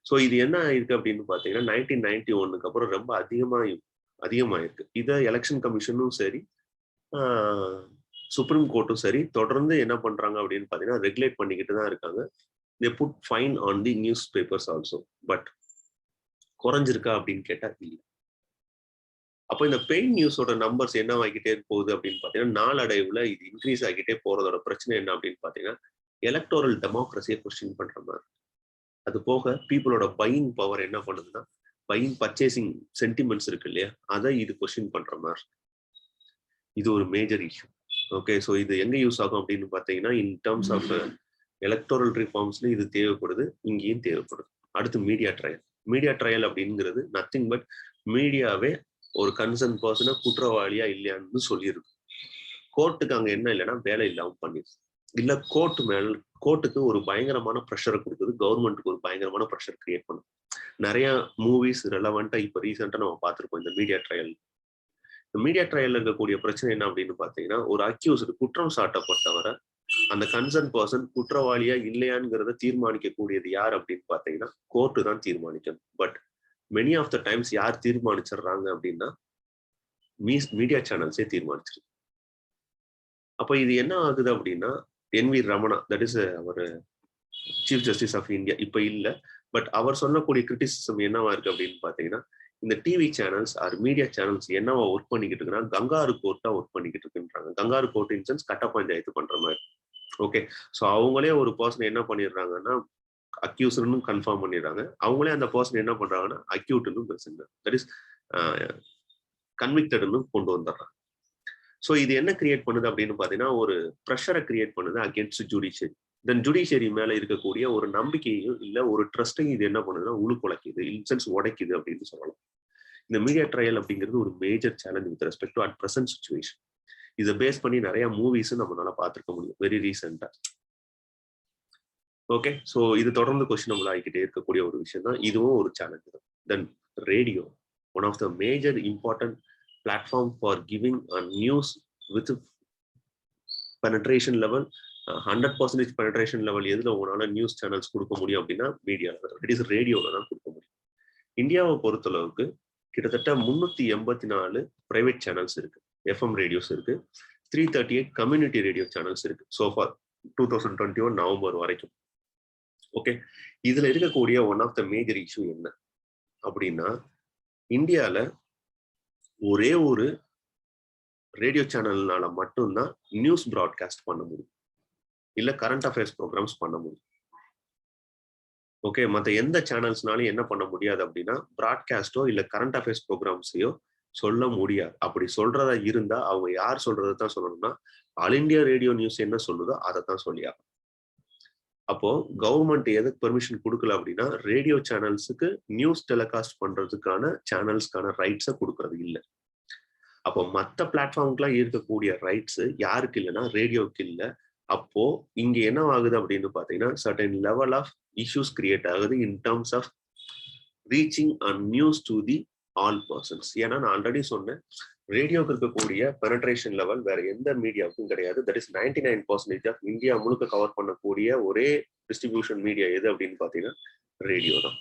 ஸோ இது என்ன ஆயிருக்கு அப்படின்னு பார்த்தீங்கன்னா 1991க்கு அப்புறம் ரொம்ப அதிகமாயிருக்கு. இதை எலெக்ஷன் கமிஷனும் சரி சுப்ரீம் கோர்ட்டும் சரி தொடர்ந்து என்ன பண்றாங்க அப்படின்னு பார்த்தீங்கன்னா ரெகுலேட் பண்ணிக்கிட்டு தான் இருக்காங்க. They put fine on the newspapers also. But குறைஞ்சிருக்கா அப்படின்னு கேட்டா இல்லை. அப்போ இந்த பெய்ட் நியூஸோட நம்பர்ஸ் என்ன ஆகிக்கிட்டே போகுது அப்படின்னு பார்த்தீங்கன்னா நாளடைவுல இது இன்க்ரீஸ் ஆகிட்டே போறதோட பிரச்சனை என்ன அப்படின்னு பார்த்தீங்கன்னா எலக்டோரல் டெமோக்ரஸியை கொஸ்டின் பண்ற மாதிரி. அது போக பீப்புளோட பையிங் பவர் என்ன பண்ணுதுன்னா பையிங் பர்ச்சேசிங் சென்டிமெண்ட்ஸ் இருக்கு இல்லையா, அதை இது கொஸ்டின் பண்ற மாதிரி. இது ஒரு மேஜர் இஷ்யூ. ஓகே, ஸோ இது எங்க யூஸ் ஆகும் அப்படின்னு பார்த்தீங்கன்னா இன் டர்ம்ஸ் ஆஃப் எலக்டோரல் ரிஃபார்ம்ஸ்ல இது தேவைப்படுது, இங்கேயும் தேவைப்படுது. அடுத்து மீடியா ட்ரையல். மீடியா ட்ரையல் அப்படிங்கிறது நத்திங் பட் மீடியாவே ஒரு கன்சர்ன் பர்சனை குற்றவாளியா இல்லையான்னு சொல்லியிருக்கு. கோர்ட்டுக்கு அங்க என்ன இல்லைன்னா வேலை இல்லாம பண்ணிடுது. இல்ல கோர்ட்டுக்கு ஒரு பயங்கரமான ப்ரெஷரை கொடுக்குது, கவர்மெண்ட்டுக்கு ஒரு பயங்கரமான ப்ரெஷர் கிரியேட் பண்ணும். நிறைய மூவிஸ் ரெலவெண்டா இப்ப ரீசெண்டா நம்ம பார்த்திருப்போம் இந்த மீடியா ட்ரையல். இந்த மீடியா ட்ரையல் இருக்கக்கூடிய பிரச்சனை என்ன அப்படின்னு பாத்தீங்கன்னா ஒரு அக்யூஸ்டு குற்றம் சாட்டப்பட்டவரை அந்த கன்சர்ன் பர்சன் குற்றவாளியா இல்லையாங்கிறத தீர்மானிக்கக்கூடியது யார் அப்படின்னு பாத்தீங்கன்னா கோர்ட்டு தான் தீர்மானிக்கணும். But many of the times யார் தீர்மானிச்சிடுறாங்க அப்படின்னா மீடியா சேனல்ஸே தீர்மானிச்சிருக்கு. அப்ப இது என்ன ஆகுது அப்படின்னா N V. Ramana, that is our chief justice of India இப்ப இல்லை. பட் அவர் சொல்லக்கூடிய கிரிட்டிசிசம் என்னவா இருக்கு அப்படின்னு பாத்தீங்கன்னா இந்த TV channels are media channels என்னவா ஒர்க் பண்ணிக்கிட்டு இருக்குன்னா கங்காரு கோர்ட்டா ஒர்க் பண்ணிக்கிட்டு இருக்குன்றாங்க. கங்காரு கோர்ட் இன் சென்ஸ் கட்ட பஞ்சாயத்து பண்ற மாதிரி. ஓகே, ஸோ அவங்களே ஒரு பர்சன் என்ன பண்ணிடுறாங்கன்னா அக்யூஸ்ட்னு கன்ஃபார்ம் பண்ணிடுறாங்க. அவங்களே அந்த பர்சன் என்ன பண்றாங்கன்னா அக்யூட்னு பேசுங்க, தட் இஸ் கன்விக்டட்னு கொண்டு வந்துடுறாங்க. ஸோ இது என்ன கிரியேட் பண்ணுது அப்படின்னு பார்த்தீங்கன்னா ஒரு ப்ரெஷரை கிரியேட் பண்ணுது அகேன்ஸ்ட் ஜுடிஷியரி. தென் ஜுடிஷியரி மேல இருக்கக்கூடிய ஒரு நம்பிக்கையும் இல்லை ஒரு ட்ரஸ்ட்டையும் இது என்ன பண்ணுதுன்னா உழுக்குலைக்குது, இன்சென்ஸ் உடைக்குது அப்படின்னு சொல்லலாம். இந்த மீடியா ட்ரையல் அப்படிங்கிறது ஒரு major challenge with respect to at present situation. இதை பேஸ் பண்ணி நிறைய மூவிஸும் நம்மளால பார்த்துருக்க முடியும் வெரி ரீசெண்டா. ஓகே, ஸோ இது தொடர்ந்து கொஸ்டினபிள் ஆகிக்கிட்டே இருக்கக்கூடிய ஒரு விஷயம் தான். இதுவும் ஒரு சேலஞ்ச் தான். Then radio, one of the major important platform for giving a news with penetration level 100% penetration level எதுல உங்களால நியூஸ் சேனல்ஸ் கொடுக்க முடியும் அப்படின்னா மீடியாவில், இட் இஸ் ரேடியோவில் தான் கொடுக்க முடியும். இந்தியாவை பொறுத்தளவுக்கு கிட்டத்தட்ட 384 பிரைவேட் சேனல்ஸ் இருக்கு, எஃப்எம் ரேடியோஸ் இருக்கு, 338 கம்யூனிட்டி ரேடியோ சேனல்ஸ் இருக்கு சோஃபார் 2021 நவம்பர் வரைக்கும். ஓகே, இதுல இருக்கக்கூடிய one of the major issue என்ன அப்படின்னா இந்தியால ஒரே ஒரு ரேடியோ சேனல்னால மட்டும்தான் நியூஸ் பிராட்காஸ்ட் பண்ண முடியும், இல்ல கரண்ட் அஃபேர்ஸ் ப்ரோக்ராம்ஸ் பண்ண முடியும். ஓகே, மற்ற எந்த சேனல்ஸ்னாலும் என்ன பண்ண முடியாது அப்படின்னா பிராட்காஸ்டோ இல்ல கரண்ட் அஃபேர்ஸ் ப்ரோக்ராம்ஸையோ சொல்ல முடியாது. அப்படி சொல்றதா இருந்தா அவங்க யார் சொல்றதை தான் சொல்லணும்னா ஆல் இண்டியா ரேடியோ நியூஸ் என்ன சொல்லுதோ அதை தான் சொல்லியாகும். அப்போ கவர்மெண்ட் எதுக்கு பெர்மிஷன் கொடுக்கல அப்படின்னா ரேடியோ சேனல்ஸுக்கு நியூஸ் டெலிகாஸ்ட் பண்றதுக்கான சேனல்ஸ்க்கான ரைட்ஸை கொடுக்கறது இல்லை. அப்போ மற்ற பிளாட்ஃபார்முக்குலாம் இருக்கக்கூடிய ரைட்ஸ் யாருக்கு இல்லைன்னா ரேடியோவுக்கு இல்லை. அப்போ இங்க என்ன ஆகுது அப்படின்னு பாத்தீங்கன்னா certain level of issues create ஆகுது in terms of reaching a news to the all persons. ஏன்னா நான் ஆல்ரெடி சொன்னேன் ரேடியோக்கு இருக்கக்கூடிய பெனட்ரேஷன் லெவல் வேற எந்த மீடியாவுக்கும் கிடையாது. தட் இஸ் 99% ஆஃப் இந்தியா முழுக்க கவர் பண்ணக்கூடிய ஒரே டிஸ்ட்ரிபியூஷன் மீடியா எது அப்படின்னு பாத்தீங்கன்னா ரேடியோ தான்.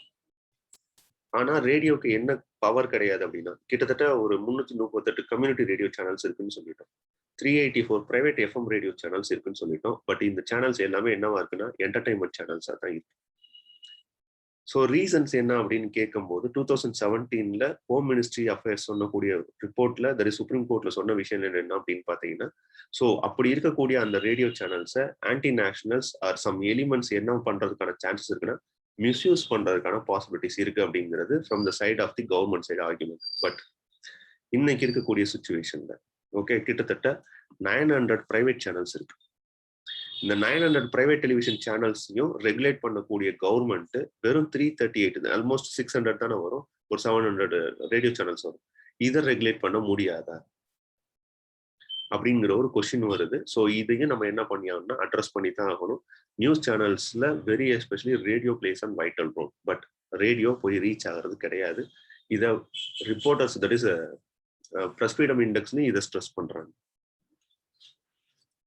ஆனா ரேடியோக்கு என்ன பவர் கிடையாது அப்படின்னா, கிட்டத்தட்ட ஒரு 338 கம்யூனிட்டி ரேடியோ சேனல்ஸ் இருக்குன்னு சொல்லிட்டோம். 384 பிரைவேட் எஃப்எம் ரேடியோ சேனல்ஸ் இருக்குன்னு சொல்லிட்டோம். பட் இந்த சேனல்ஸ் எல்லாமே என்னவா இருக்குன்னா என்டர்டைன்மெண்ட் சேனல்ஸா தான் இருக்கு. ஸோ ரீசன்ஸ் என்ன அப்படின்னு கேட்கும்போது 2017ல ஹோம் மினிஸ்ட்ரி அஃபேர்ஸ் சொன்னக்கூடிய ரிப்போர்ட்ல சுப்ரீம் கோர்ட்ல சொன்ன விஷயம் என்ன அப்படின்னு பார்த்தீங்கன்னா, ஸோ அப்படி இருக்கக்கூடிய அந்த ரேடியோ சேனல்ஸை anti nationals or some elements என்ன பண்றதுக்கான சான்சஸ் இருக்குன்னா மிஸ்யூஸ் பண்றதுக்கான பாசிபிலிட்டிஸ் இருக்கு அப்படிங்கிறது from the side of the government side argument. But இன்னைக்கு இருக்கக்கூடிய சுச்சுவேஷன்ல ஓகே கிட்டத்தட்ட 900 பிரைவேட் சேனல்ஸ் இருக்கு. இந்த 900 பிரைவேட் டெலிவிஷன் சேனல்ஸையும் ரெகுலேட் பண்ணக்கூடிய கவர்மெண்ட் வெறும் 338 ஆல்மோஸ்ட் 600 தானே வரும், ஒரு 700 ரேடியோ சேனல்ஸ் வரும். இதை ரெகுலேட் பண்ண முடியாதா அப்படிங்கிற ஒரு கொஸ்டின் வருது. ஸோ இதையும் நம்ம என்ன பண்ணியாகணும்னா அட்ரஸ் பண்ணி தான் ஆகணும். நியூஸ் சேனல்ஸ்ல very especially radio plays and vital role. But radio போய் ரீச் ஆகிறது கிடையாது. இதை ரிப்போர்ட்டர்ஸ் பிரஸ் ஃப்ரீடம் இண்டெக்ஸ்லையும் இதை ஸ்ட்ரெஸ் பண்றாங்க.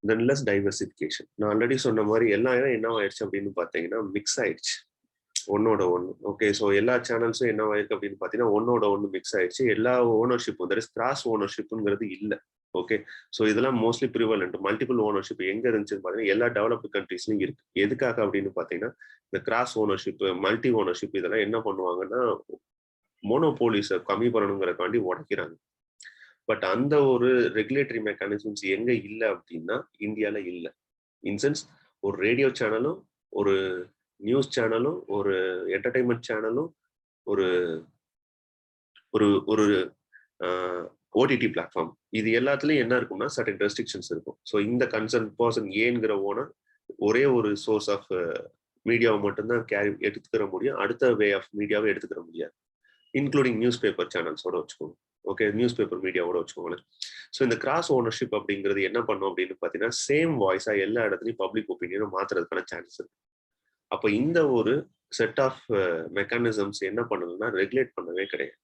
தென் லெஸ் டைவர்சிஃபிகேஷன். நான் ஆல்ரெடி சொன்ன மாதிரி எல்லாம் என்ன ஆயிடுச்சு அப்படின்னு பார்த்தீங்கன்னா மிக்ஸ் ஆயிடுச்சு ஒன்னோட ஒன்று. ஓகே, ஸோ எல்லா சேனல்ஸும் என்ன ஆயிருக்கு அப்படின்னு பார்த்தீங்கன்னா ஒன்னோட ஒன்று மிக்ஸ் ஆயிடுச்சு. எல்லா ஓனர்ஷிப்பும் கிராஸ் ஓனர்ஷிப்புங்கிறது இல்லை. ஓகே, ஸோ இதெல்லாம் மோஸ்ட்லி ப்ரிவலண்ட். மல்டிபிள் ஓனர்ஷிப் எங்க இருந்துச்சுன்னு பார்த்தீங்கன்னா எல்லா டெவலப்டு கண்ட்ரீஸ்லையும் இருக்கு. எதுக்காக அப்படின்னு பார்த்தீங்கன்னா இந்த கிராஸ் ஓனர்ஷிப், மல்டி ஓனர்ஷிப் இதெல்லாம் என்ன பண்ணுவாங்கன்னா மோனோபோலிஸை கம்மி பண்ணணுங்கிறக்காண்டி உடைக்கிறாங்க. பட் அந்த ஒரு ரெகுலேட்டரி மெக்கானிசம்ஸ் எங்க இல்லை அப்படின்னா இந்தியால இல்லை. இன்சென்ஸ் ஒரு ரேடியோ சேனலும், ஒரு நியூஸ் சேனலும், ஒரு என்டர்டைன்மெண்ட் சேனலும், ஒரு ஒரு ஒரு ஓடிடி பிளாட்ஃபார்ம், இது எல்லாத்துலயும் என்ன இருக்கும்னா சர்டன் ரெஸ்ட்ரிக்ஷன்ஸ் இருக்கும். ஸோ இந்த கன்சர்ன் பர்சன் ஏங்கிற ஓனர் ஒரே ஒரு சோர்ஸ் ஆஃப் மீடியாவை மட்டும்தான் எடுத்துக்கிற முடியும். அடுத்த வே ஆஃப் மீடியாவை எடுத்துக்கிற முடியாது. இன்க்ளூடிங் நியூஸ் பேப்பர் சேனல்ஸோட வச்சுக்கோங்க. ஓகே, நியூஸ் பேப்பர் மீடியாவோட வச்சுக்கோங்களேன். ஸோ இந்த கிராஸ் ஓனர்ஷிப் அப்படிங்கிறது என்ன பண்ணும் அப்படின்னு பார்த்தீங்கன்னா சேம் வாய்ஸா எல்லா இடத்துலையும் பப்ளிக் ஒப்பீனியனை மாத்துறதுக்கான சான்சஸ் இருக்கு. அப்போ இந்த ஒரு செட் ஆஃப் மெக்கானிசம்ஸ் என்ன பண்ணுதுன்னா ரெகுலேட் பண்ணவே கிடையாது.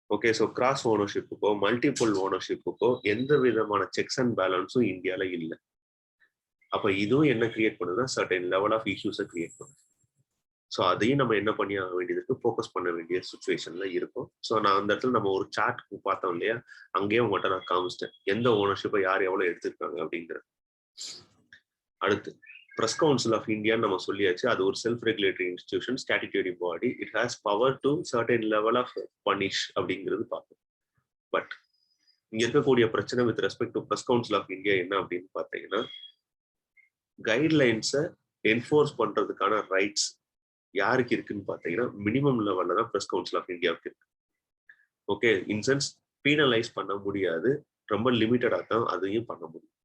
ஓகே, ஸோ கிராஸ் ஓனர்ஷிப்புக்கோ மல்டிபிள் ஓனர்ஷிப்புக்கோ எந்த விதமான செக்ஸ் அண்ட் பேலன்ஸும் இந்தியால இல்லை. அப்போ இதுவும் என்ன கிரியேட் பண்ணுதுன்னா சர்டன் லெவல் ஆஃப் இஷ்யூஸை கிரியேட் பண்ணுது. ஸோ அதையும் நம்ம என்ன பண்ணி ஆக வேண்டியது, ஃபோக்கஸ் பண்ண வேண்டிய சுச்சுவேஷன்ல இருக்கும். ஸோ நான் அந்த இடத்துல நம்ம ஒரு சார்ட் பார்த்தோம் இல்லையா, அங்கேயே உங்கள்கிட்ட நான் காமிச்சிட்டேன் எந்த ஓனர்ஷிப்பை யார் எவ்வளோ எடுத்திருக்காங்க அப்படிங்கிறது. அடுத்து பிரஸ் கவுன்சில் ஆஃப் இந்தியான்னு நம்ம சொல்லியாச்சு. அது ஒரு self regulatory institution, statutory body. It has power to certain level of punish அப்படிங்கிறது பார்ப்போம். பட் இங்க இருக்கக்கூடிய பிரச்சனை with respect to Press council of India என்ன அப்படின்னு பார்த்தீங்கன்னா கைட்லைன்ஸை என்ஃபோர்ஸ் பண்றதுக்கான ரைட்ஸ் யாருக்கு இருக்குன்னு பார்த்தீங்கன்னா மினிமம் லெவல்ல தான் பிரஸ் கவுன்சில் ஆஃப் இந்தியாவுக்கு இருக்கு. ஓகே, இன்சென்ஸ் பீனலைஸ் பண்ண முடியாது, ரொம்ப லிமிட்டடா தான் அதையும் பண்ண முடியும்.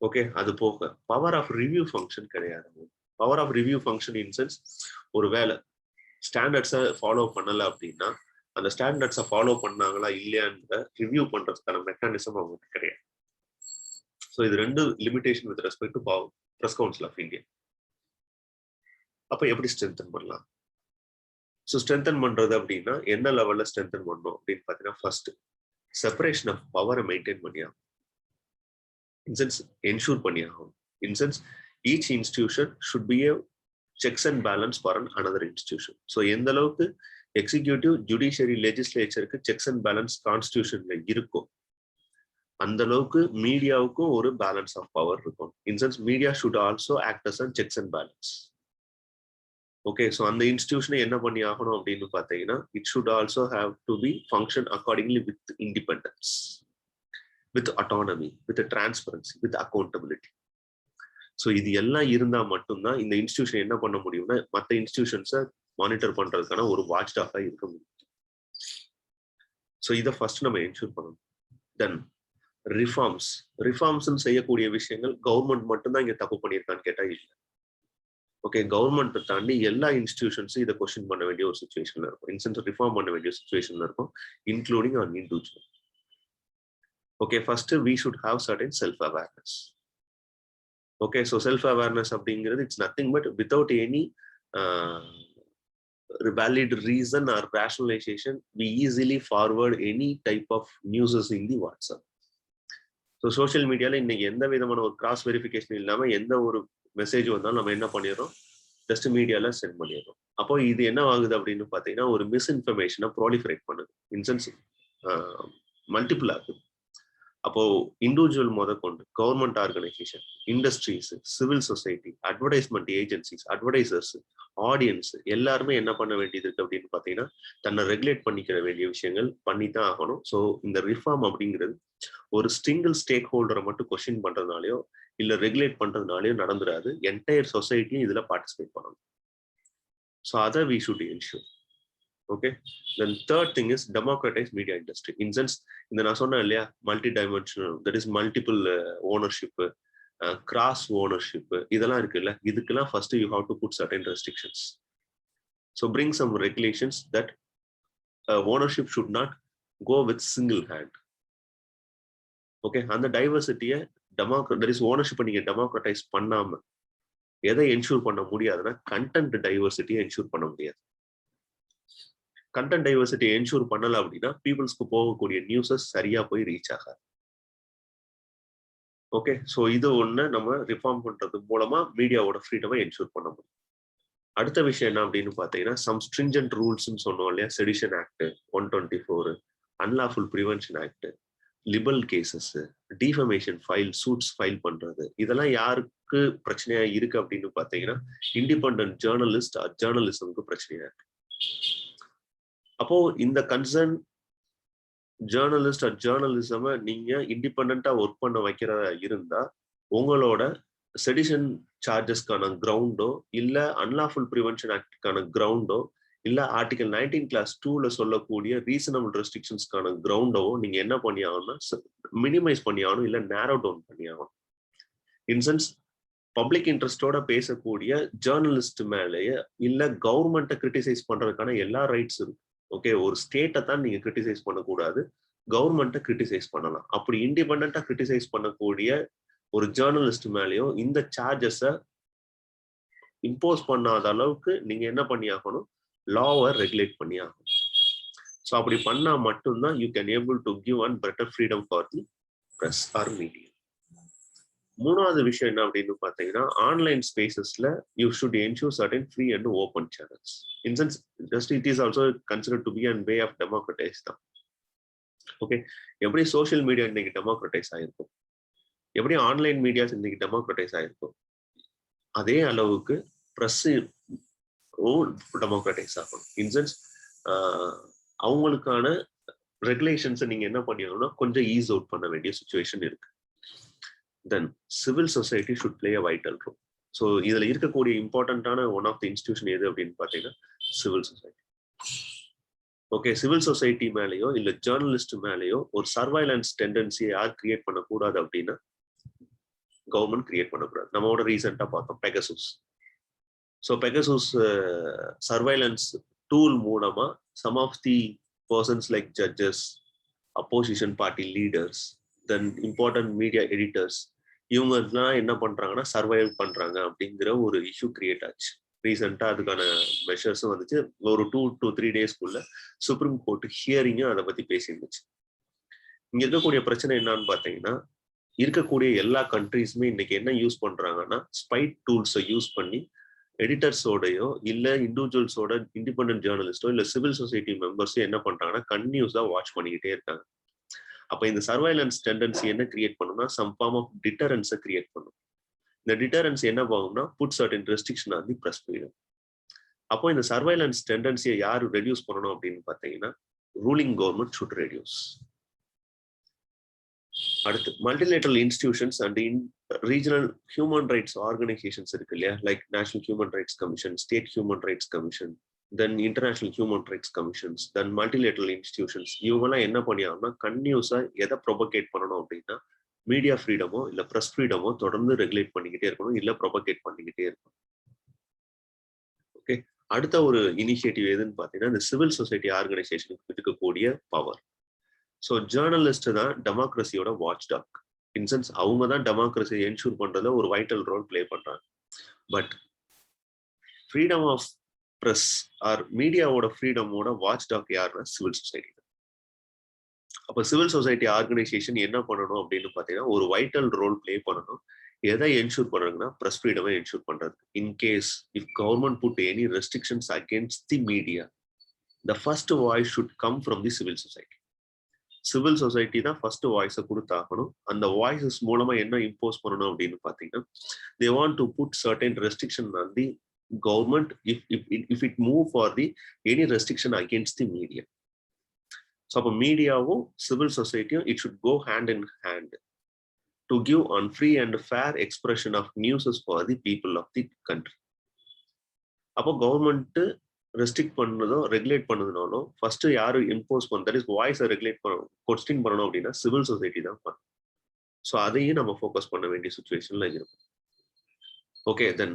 ஓகே, அது போக பவர் ஆஃப் ரிவ்யூ ஃபங்க்ஷன் கிடையாது. Power of review function in sense ஒரு வேலை ஸ்டாண்டர்ட்ஸை ஃபாலோ பண்ணலை அப்படின்னா அந்த ஸ்டாண்டர்ட்ஸை ஃபாலோ பண்ணாங்களா இல்லையான்ற ரிவ்யூ பண்றதுக்கான மெக்கானிசம் அவங்களுக்கு கிடையாது. ஸோ இது ரெண்டு limitation with respect to Press council of India. அப்போ எப்படி ஸ்ட்ரென்தன் பண்ணலாம்? ஸோ ஸ்ட்ரென்தன் பண்றது அப்படின்னா என்ன லெவல்ல ஸ்ட்ரென்தன் பண்ணணும் அப்படின்னு பார்த்தீங்கன்னா ஃபர்ஸ்ட் செப்பரேஷன் ஆஃப் பவரை மெயின்டைன் பண்ணியாகும். இன்சென்ஸ் என்ஷூர் பண்ணியாகும். In sense each institution should be a checks and balance for another institution. So எந்த அளவுக்கு எக்ஸிக்யூட்டிவ், ஜுடிஷியரி, லெஜிஸ்லேச்சருக்கு செக்ஸ் அண்ட் பேலன்ஸ் கான்ஸ்டிடியூஷன்ல இருக்கும் அந்த அளவுக்கு மீடியாவுக்கும் ஒரு பேலன்ஸ் ஆஃப் பவர் இருக்கும். In sense media should also act as an checks and balance. Okay, so அந்த இன்ஸ்டிடியூஷனை என்ன பண்ணி ஆகணும் அப்படின்னு பார்த்தீங்கன்னா it should also have to be function accordingly with independence, with autonomy, with transparency, with accountability. So இது எல்லாம் இருந்தால் மட்டும்தான் இந்த இன்ஸ்டிடியூஷன் என்ன பண்ண முடியும்னா மற்ற இன்ஸ்டிடியூஷன்ஸை மானிட்டர் பண்றதுக்கான ஒரு வாட்ச் டாக்காக இருக்க முடியும். ஸோ இதை ஃபர்ஸ்ட் நம்ம என்ஷூர் பண்ணணும். தென் ரிஃபார்ம்ஸ் செய்யக்கூடிய விஷயங்கள் கவர்மெண்ட் மட்டும்தான் இங்க தப்பு பண்ணியிருக்கான்னு கேட்டா இல்லை. ஓகே, கவர்மெண்ட் தாண்டி எல்லா இன்ஸ்டிடியூஷன்ஸும் இதை கொஸ்டின் பண்ண வேண்டிய ஒரு சுச்சுவேஷன்ல இருக்கும். இன்சென்ஸ் ரிஃபார்ம் பண்ண வேண்டிய சுச்சுவேஷன்ல இருக்கும், including an individual. Okay, first we should have certain self awareness. Okay, so self awareness அப்படிங்கிறது it's nothing but without any valid reason or rationalization we easily forward any type of news in the WhatsApp. So social மீடியால இன்னைக்கு எந்த விதமான ஒரு cross verification இல்லாம எந்த ஒரு message வந்தாலும் நம்ம என்ன பண்ணிடுறோம், ஜஸ்ட் மீடியால சென்ட் பண்ணிடுறோம். அப்போ இது என்ன ஆகுது அப்படின்னு பார்த்தீங்கன்னா ஒரு மிஸ்இன்ஃபர்மேஷனை ப்ராலிஃபரேட் பண்ணுது. இன்சென்ஸ் மல்டிபிள் ஆகுது. அப்போ இண்டிவிஜுவல் முதற்கொண்டு government organisation, industries, civil society, advertisement agencies, advertisers, audience எல்லாருமே என்ன பண்ண வேண்டியது இருக்கு அப்படின்னு பார்த்தீங்கன்னா தன்னை ரெகுலேட் பண்ணிக்கிற வேண்டிய விஷயங்கள் பண்ணி தான் ஆகணும். ஸோ இந்த ரிஃபார்ம் அப்படிங்கிறது ஒரு சிங்கிள் ஸ்டேக் ஹோல்டரை மட்டும் கொஸ்டின் பண்றதுனாலயோ இல்ல ரெகுலேட் பண்றதுனாலயோ நடந்துடாது. என்டையர் சொசைட்டியும் இதுல பார்ட்டிசிபேட் பண்ணணும். ஸோ அதை we should ensure. Okay, then third thing is democratize media industry. In sense, இந்த நான் சொன்னேன் இல்லையா, multidimensional, that is multiple ownership, cross ownership, இதெல்லாம் இருக்குல்ல, இதுக்கெல்லாம் first you have to put certain restrictions. So bring some regulations that ownership should not go with single hand. Okay, அந்த டைவர்சிட்டியை that is ஓனர்ஷிப்பை நீங்க டெமோக்ரட்டைஸ் பண்ணாம எதை ensure பண்ண முடியாதுன்னா கண்டென்ட் டைவர்சிட்டியை என்ஷூர் பண்ண முடியாது. கண்டென்ட் டைவர்சிட்டி என்ஷூர் பண்ணல அப்படின்னா பீப்புள்ஸ்க்கு போகக்கூடிய நியூஸஸ் சரியா போய் ரீச் ஆகாது. ஓகே, ஸோ இது ஒண்ணு நம்ம ரிஃபார்ம் பண்றது மூலமா மீடியாவோட ஃப்ரீடமை என்ஷூர் பண்ண முடியும். அடுத்த விஷயம் என்ன அப்படின்னு பாத்தீங்கன்னா சம் ஸ்ட்ரிஞ்சன்ட் ரூல்ஸ்ன்னு சொன்னோம் இல்லையா, sedition act 124, unlawful prevention act, libel cases, defamation suits file பண்றது, இதெல்லாம் யாருக்கு பிரச்சனையா இருக்கு அப்படின்னு பாத்தீங்கன்னா இண்டிபெண்டன்ட் ஜேர்னலிஸ்ட் ஜேர்னலிசம்க்கு பிரச்சனையா இருக்கு. அப்போ இந்த கன்சர்ன் ஜேர்னலிஸ்ட் ஜேர்னலிசம நீங்க இண்டிபெண்டா ஒர்க் பண்ண வைக்கிறதா இருந்தா உங்களோட செடிஷன் சார்ஜஸ்க்கான கிரவுண்டோ இல்ல அன்லாஃபுல் ப்ரிவென்ஷன் ஆக்டுக்கான கிரவுண்டோ இல்ல ஆர்டிகல் 19(2) சொல்லக்கூடிய ரீசனபிள் ரெஸ்ட்ரிக்ஷன்ஸ்க்கான கிரவுண்டோ நீங்க என்ன பண்ணி ஆகணும்னா மினிமைஸ் பண்ணி ஆகணும், இல்ல நேரோ டவுன் பண்ணி ஆகணும். இன்சென்ஸ் பப்ளிக் இன்ட்ரெஸ்டோட பேசக்கூடிய ஜேர்னலிஸ்ட் மேலேயே இல்ல கவர்மெண்ட்டை கிரிட்டிசைஸ் பண்றதுக்கான எல்லா ரைட்ஸ் இருக்கு. ஓகே, ஒரு ஸ்டேட்டை தான் நீங்க கிரிட்டிசைஸ் பண்ணக்கூடாது, கவர்மெண்ட்டை கிரிட்டிசைஸ் பண்ணலாம். அப்படி இண்டிபெண்டா கிரிட்டிசைஸ் பண்ணக்கூடிய ஒரு ஜேர்னலிஸ்ட் மேலேயோ இந்த சார்ஜஸை இம்போஸ் பண்ணாத அளவுக்கு நீங்க என்ன பண்ணி ஆகணும், லாவை ரெகுலேட் பண்ணி ஆகணும். ஸோ அப்படி பண்ணா மட்டும்தான் you can able to give and better freedom for the press or media. மூணாவது விஷயம் என்ன அப்படின்னு பாத்தீங்கன்னா ஆன்லைன் ஸ்பேசஸ்ல you should ensure certain free and open channels. In sense just it is also consider to be and way of democratize தான். Okay, எப்படி social media இன்னைக்கு democratize ஆயிருக்கும், எப்படி ஆன்லைன் மீடியாஸ் இன்னைக்கு டெமோக்ரட்டைஸ் ஆயிருக்கும், அதே அளவுக்கு பிரஸ் டெமோக்ரட்டைஸ் ஆகணும். இன் சென்ஸ் அவங்களுக்கான ரெகுலேஷன்ஸை நீங்க என்ன பண்ணிடணும்னா கொஞ்சம் ஈஸ் அவுட் பண்ண வேண்டிய சுச்சுவேஷன் இருக்கு. Then civil society should play a vital role. So இதுல இருக்கக்கூடிய இம்பார்ட்டன்டான ஒன் ஆஃப் தி இன்ஸ்டிடியூஷன் எது அப்படின்னு பாத்தீங்கன்னா civil society. Okay, civil society மேலேயோ இல்ல ஜேர்னலிஸ்ட் மேலேயோ ஒரு சர்வைலன்ஸ் டெண்டன்சியை யார் கிரியேட் பண்ணக்கூடாது அப்படின்னா கவர்மெண்ட் கிரியேட் பண்ணக்கூடாது. நம்மளோட ரீசெண்டா பார்த்தோம் Pegasus. So Pegasus surveillance tool மூலமா some of the persons like judges, opposition party leaders, then important media editors, இவங்கெல்லாம் என்ன பண்றாங்கன்னா சர்வைவ் பண்றாங்க அப்படிங்கிற ஒரு இஷ்யூ கிரியேட் ஆச்சு. ரீசெண்டா அதுக்கான மெஷர்ஸும் வந்துச்சு. ஒரு 2 to 3 டேஸ்க்குள்ள சுப்ரீம் கோர்ட் ஹியரிங்கும் அதை பத்தி பேசியிருந்துச்சு. இங்க இருக்கக்கூடிய பிரச்சனை என்னன்னு பாத்தீங்கன்னா இருக்கக்கூடிய எல்லா கண்ட்ரீஸுமே இன்னைக்கு என்ன யூஸ் பண்றாங்கன்னா ஸ்பைட் டூல்ஸை யூஸ் பண்ணி எடிட்டர்ஸோடையோ இல்ல இண்டிவிஜுவல்ஸோட இண்டிபெண்டன்ட் ஜேர்னலிஸ்டோ இல்ல சிவில் சொசைட்டி மெம்பர்ஸோ என்ன பண்றாங்கன்னா கன்டினியூஸா வாட்ச் பண்ணிக்கிட்டே இருக்காங்க. அப்ப இந்த சர்வைலன்ஸ் டெண்டன்சி என்ன கிரியேட் பண்ணும்னா சம் ஃபார்ம் ஆஃப் டிட்டரன்ஸை கிரியேட் பண்ணும். இந்த டிட்டரன்ஸ் என்ன போகும்னா put certain restriction on the press freedom. அப்போ இந்த சர்வைலன்ஸ் டெண்டன்சியை யார் ரெடியூஸ் பண்ணணும் அப்படின்னு பாத்தீங்கன்னா ரூலிங் கவர்மெண்ட் ஷுட் ரெடியூஸ். அடுத்து multilateral institutions and regional human rights organisations இருக்கு இல்லையா, like national human rights commission, state human rights commission, then international human rights commissions, then multilateral institutions, இவங்கெல்லாம் என்ன பண்ணியாங்கன்னா கன்டினியூஸா எதை ப்ரொபகேட் பண்ணணும் அப்படின்னா மீடியா ஃப்ரீடமோ இல்ல பிரஸ் ஃப்ரீடமோ தொடர்ந்து ரெகுலேட் பண்ணிக்கிட்டே இருக்கணும், இல்ல ப்ரொபகேட் பண்ணிக்கிட்டே இருக்கணும். ஓகே, அடுத்த ஒரு இனிஷியேட்டிவ் எதுன்னு பாத்தீங்கன்னா இந்த சிவில் சொசைட்டி ஆர்கனைசேஷனுக்கு இருக்கக்கூடிய பவர். ஸோ ஜேர்னலிஸ்ட் தான் டெமோக்ரஸியோட வாட்ச் டாக். இன்சென்ஸ் அவங்க தான் டெமோக்ரஸியை என்ஷூர் பண்றதுல ஒரு வைட்டல் ரோல் பிளே பண்றாங்க. But freedom of press or மீடியாவோட ஃப்ரீடமோட வாட்ச் டாக் யாருன்னா சிவில் சொசைட்டி. அப்போ சிவில் சொசைட்டி ஆர்கனைசேஷன் என்ன பண்ணணும் அப்படின்னு பார்த்தீங்கன்னா ஒரு வைட்டல் ரோல் பிளே பண்ணணும். எதை என்ஷூர் பண்றதுன்னா பிரஸ் ஃப்ரீடமை என்ஷூர் பண்றது. In case if government put any restrictions against the media, the first voice should come from the civil society. Civil society தான் ஃபர்ஸ்ட் வாய்ஸை கொடுத்தாகணும். அந்த வாய்ஸஸ் மூலமா என்ன இம்போஸ் பண்ணணும் அப்படின்னு பாத்தீங்கன்னா, they want to put certain restriction on the government if it move for the any restriction against the media. So அப்போ மீடியாவும் சிவில் சொசைட்டியும் it should go hand in hand to give on free and fair expression of news for the people of the country. அப்போ government restrict பண்ணதோ regulate பண்ணதுனாலும் first யாரு impose பண்ண, that is வாய்ஸை regulate பண்ணணும், question பண்ணணும் அப்படின்னா civil society தான் பண்ணணும். So அதையும் நம்ம ஃபோக்கஸ் பண்ண வேண்டிய சுச்சுவேஷன்ல இருக்கும். ஓகே, தென்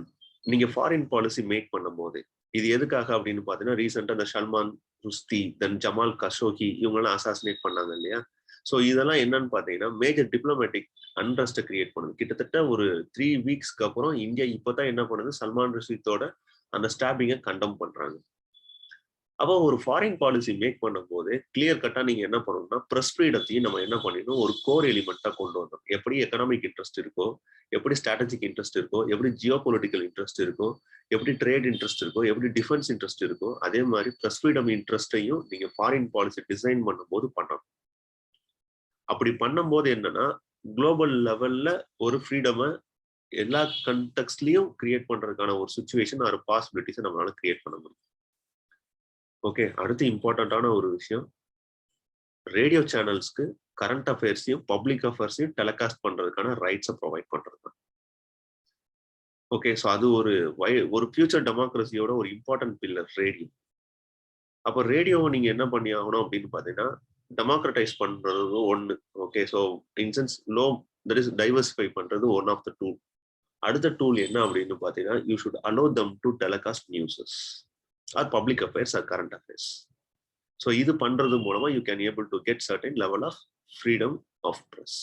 நீங்க ஃபாரின் பாலிசி மேக் பண்ணும் போது இது எதுக்காக அப்படின்னு பாத்தீங்கன்னா, ரீசெண்டா இந்த சல்மான் ருஷ்தி, தென் ஜமால் கஷோகி இவங்கெல்லாம் அசாசினேட் பண்ணாங்க இல்லையா. ஸோ இதெல்லாம் என்னன்னு பாத்தீங்கன்னா மேஜர் டிப்ளமேட்டிக் அன்ரெஸ்ட்டை கிரியேட் பண்ணுது. கிட்டத்தட்ட ஒரு 3 வீக்ஸ்க்கு அப்புறம் இந்தியா இப்பதான் என்ன பண்ணுது, சல்மான் ருஷ்தியோட அந்த ஸ்டாபிங்கை கண்டம் பண்றாங்க. அப்போ ஒரு ஃபாரின் பாலிசி மேக் பண்ணும் போது கிளியர் கட்டா நீங்க என்ன பண்ணணும்னா பிரஸ் ஃப்ரீடத்தையும் நம்ம என்ன பண்ணிடணும், ஒரு கோர் எலிமெண்டா கொண்டு வந்தோம். எப்படி எக்கனாமிக் இன்ட்ரெஸ்ட் இருக்கோ, எப்படி ஸ்ட்ராட்டஜிக் இன்ட்ரெஸ்ட் இருக்கோ, எப்படி ஜியோ பொலிட்டிக்கல் இன்ட்ரெஸ்ட் இருக்கோ, எப்படி ட்ரேட் இன்ட்ரெஸ்ட் இருக்கோ, எப்படி டிஃபென்ஸ் இன்ட்ரெஸ்ட் இருக்கோ, அதே மாதிரி பிரஸ் ஃப்ரீடம் இன்ட்ரெஸ்டையும் நீங்க ஃபாரின் பாலிசி டிசைன் பண்ணும்போது பண்ணணும். அப்படி பண்ணும்போது என்னன்னா, குளோபல் லெவல்ல ஒரு ஃப்ரீடமை எல்லா கண்டெக்ஸ்ட்லயும் கிரியேட் பண்றதுக்கான ஒரு சுச்சுவேஷன் ஒரு பாசிபிலிட்டிஸை நம்மளால கிரியேட் பண்ண முடியும். ஓகே, அடுத்து இம்பார்ட்டன்டான ஒரு விஷயம், ரேடியோ சேனல்ஸ்க்கு கரண்ட் அஃபேர்ஸையும் பப்ளிக் அஃபேர்ஸையும் டெலிகாஸ்ட் பண்றதுக்கான ரைட்ஸை ப்ரொவைட் பண்றது. ஓகே, ஸோ அது ஒரு ஃபியூச்சர் டெமோக்ரஸியோட ஒரு இம்பார்ட்டன்ட் பில்லர் ரேடியோ. அப்போ ரேடியோவை நீங்க என்ன பண்ணி ஆகணும் அப்படின்னு பாத்தீங்கன்னா, டெமோக்ரட்டைஸ் பண்றது ஒன்று. Okay, so in sense that is diversify பண்றது ஒன் ஆஃப் த டூல். அடுத்த டூல் என்ன அப்படின்னு பாத்தீங்கன்னா, you should allow them to telecast newses or public affairs or current affairs. So இது பண்றது மூலமா you can able to get certain level of freedom of press.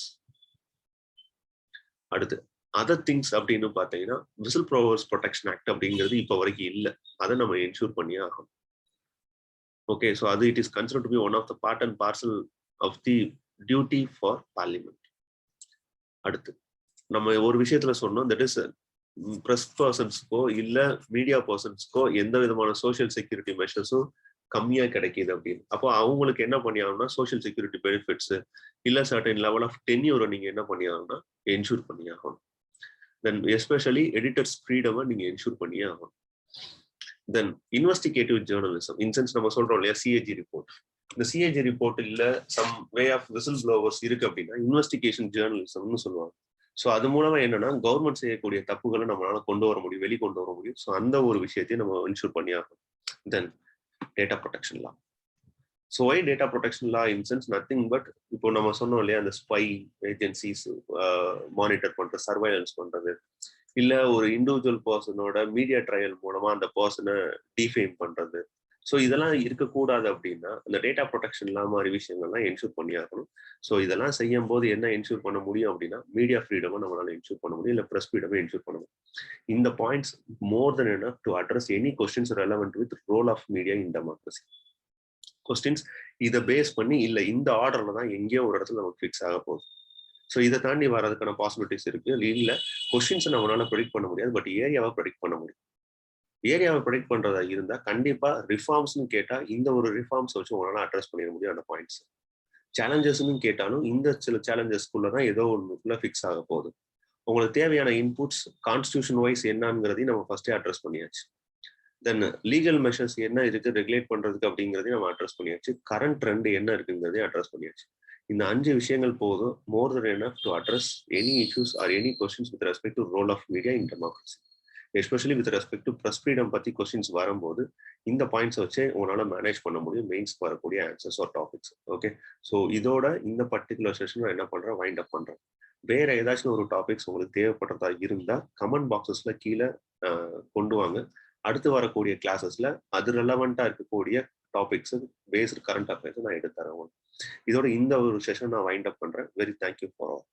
அடுத்து other things அப்படின்னு பாத்தீங்கன்னா, விசில் ப்ளோவர்ஸ் ப்ரொடெக்ஷன் ஆக்ட் அப்படிங்கிறது இப்போ வரைக்கும் இல்லை. அதை நம்ம என்ஷூர் பண்ணியே ஆகணும். Okay, so it is considered to be one of the part and parcel of the duty for parliament. அடுத்து நம்ம ஒரு விஷயத்துல சொன்னோம், தட் இஸ் பிரஸ் பர்சன்ஸ்க்கோ இல்ல மீடியா பர்சன்ஸ்க்கோ எந்த விதமான சோசியல் செக்யூரிட்டி மெஷர்ஸும் கம்மியா கிடைக்குது அப்படின்னு. அப்போ அவங்களுக்கு என்ன பண்ணி ஆகணும்னா சோசியல் செக்யூரிட்டி பெனிஃபிட்ஸ் இல்ல சர்டன் லெவல் ஆஃப் டென்யூரை நீங்க என்ன பண்ணி ஆகணும்னா என்ஷூர் பண்ணி ஆகணும். தென் எஸ்பெஷலி எடிட்டர்ஸ் ஃப்ரீடமை நீங்க என்ஷூர் பண்ணியே ஆகணும். தென் இன்வெஸ்டிகேட்டிவ் ஜேர்னலிசம், இன்சென்ஸ் நம்ம சொல்றோம் இல்லையா சிஏஜி ரிப்போர்ட். இந்த சிஏஜி ரிப்போர்ட் இல்ல some way of whistleblowers இருக்கு அப்படின்னா இன்வெஸ்டிகேஷன் ஜேர்னலிசம்னு சொல்லுவாங்க. ஸோ அது மூலமா என்னன்னா கவர்மெண்ட் செய்யக்கூடிய தப்புகளை நம்மளால கொண்டு வர முடியும், வெளிக்கொண்டு வர முடியும். ஸோ அந்த ஒரு விஷயத்தையும் நம்ம இன்ஷூர் பண்ணி ஆகணும். Then data protection law. So why data protection law in sense nothing but இப்போ நம்ம சொன்னோம் இல்லையா, அந்த ஸ்பை ஏஜென்சிஸ் மானிட்டர் பண்றது, சர்வைலன்ஸ் பண்றது, இல்ல ஒரு இண்டிவிஜுவல் பர்சனோட மீடியா ட்ரையல் மூலமா அந்த பர்சனை டிஃபேம் பண்றது. ஸோ இதெல்லாம் இருக்கக்கூடாது அப்படின்னா அந்த டேட்டா ப்ரொடெக்ஷன் லா மாதிரி விஷயங்கள்லாம் என்ஷூர் பண்ணி ஆகணும். ஸோ இதெல்லாம் செய்யும் போது என்ன என்ஷூர் பண்ண முடியும் அப்படின்னா மீடியா ஃப்ரீடமை நம்மளால என்ஷூர் பண்ண முடியும், இல்லை ப்ரெஸ் ஃப்ரீடமை என்ஷூர் பண்ண முடியும். இந்த points more than enough to address any questions relevant with role of media in democracy. Questions இதை பேஸ் பண்ணி இல்லை இந்த ஆர்டர்ல தான் எங்கேயோ ஒரு இடத்துல நமக்கு ஃபிக்ஸ் ஆக போகுது. ஸோ இதை தாண்டி வரதுக்கான பாசிபிலிட்டிஸ் இருக்கு. இல்லை கொஸ்டின்ஸை நம்மளால ப்ரெடிக்ட் பண்ண முடியாது, பட் ஏரியாவை ப்ரெடிக்ட் பண்ண முடியும். ஏரியாவை ப்ரெடிக்ட் பண்றதா இருந்தா கண்டிப்பா ரிஃபார்ம்ஸ்னு கேட்டா இந்த ஒரு ரிஃபார்ம்ஸ் வச்சு உங்களால அட்ரஸ் பண்ணிட முடியும் அந்த பாயிண்ட்ஸ். சேலஞ்சஸ்ன்னு கேட்டாலும் இந்த சில சேலஞ்சஸ்க்குள்ளதான் ஏதோ ஒன்றுக்குள்ள ஃபிக்ஸ் ஆக போகுது. உங்களுக்கு தேவையான இன்புட்ஸ் கான்ஸ்டியூஷன் வைஸ் என்னங்கிறதையும் நம்ம ஃபர்ஸ்டே அட்ரஸ் பண்ணியாச்சு. தென் லீகல் மெஷர்ஸ் என்ன இருக்கு ரெகுலேட் பண்றதுக்கு அப்படிங்கிறதையும் நம்ம அட்ரஸ் பண்ணியாச்சு. கரண்ட் ட்ரெண்ட் என்ன இருக்குங்கிறதையும் அட்ரஸ் பண்ணியாச்சு. இந்த 5 விஷயங்கள் போதும் more than enough to address any issues or any questions with respect to role of media in democracy. Especially with respect to press freedom பத்தி கொஸ்டின்ஸ் வரும்போது இந்த பாயிண்ட்ஸ் வச்சு உங்களால மேனேஜ் பண்ண முடியும் மெயின்ஸ்க்கு வரக்கூடிய answers R topics. Okay, so இதோட இந்த பர்டிகுலர் செஷன் நான் என்ன பண்றேன், வைண்ட் அப் பண்றேன். வேற ஏதாச்சும் ஒரு டாபிக்ஸ் உங்களுக்கு தேவைப்படுறதா இருந்தா கமெண்ட் பாக்ஸஸ்ல கீழே கொண்டு வாங்க. அடுத்து வரக்கூடிய கிளாஸஸ்ல அது ரெலவெண்டா இருக்கக்கூடிய டாபிக்ஸ் பேஸ்டு கரண்ட் அஃபேர்ஸ் நான் எடுத்து தரேன். இதோட இந்த ஒரு செஷன் நான் வைண்ட் அப் பண்றேன். Very thank you for all.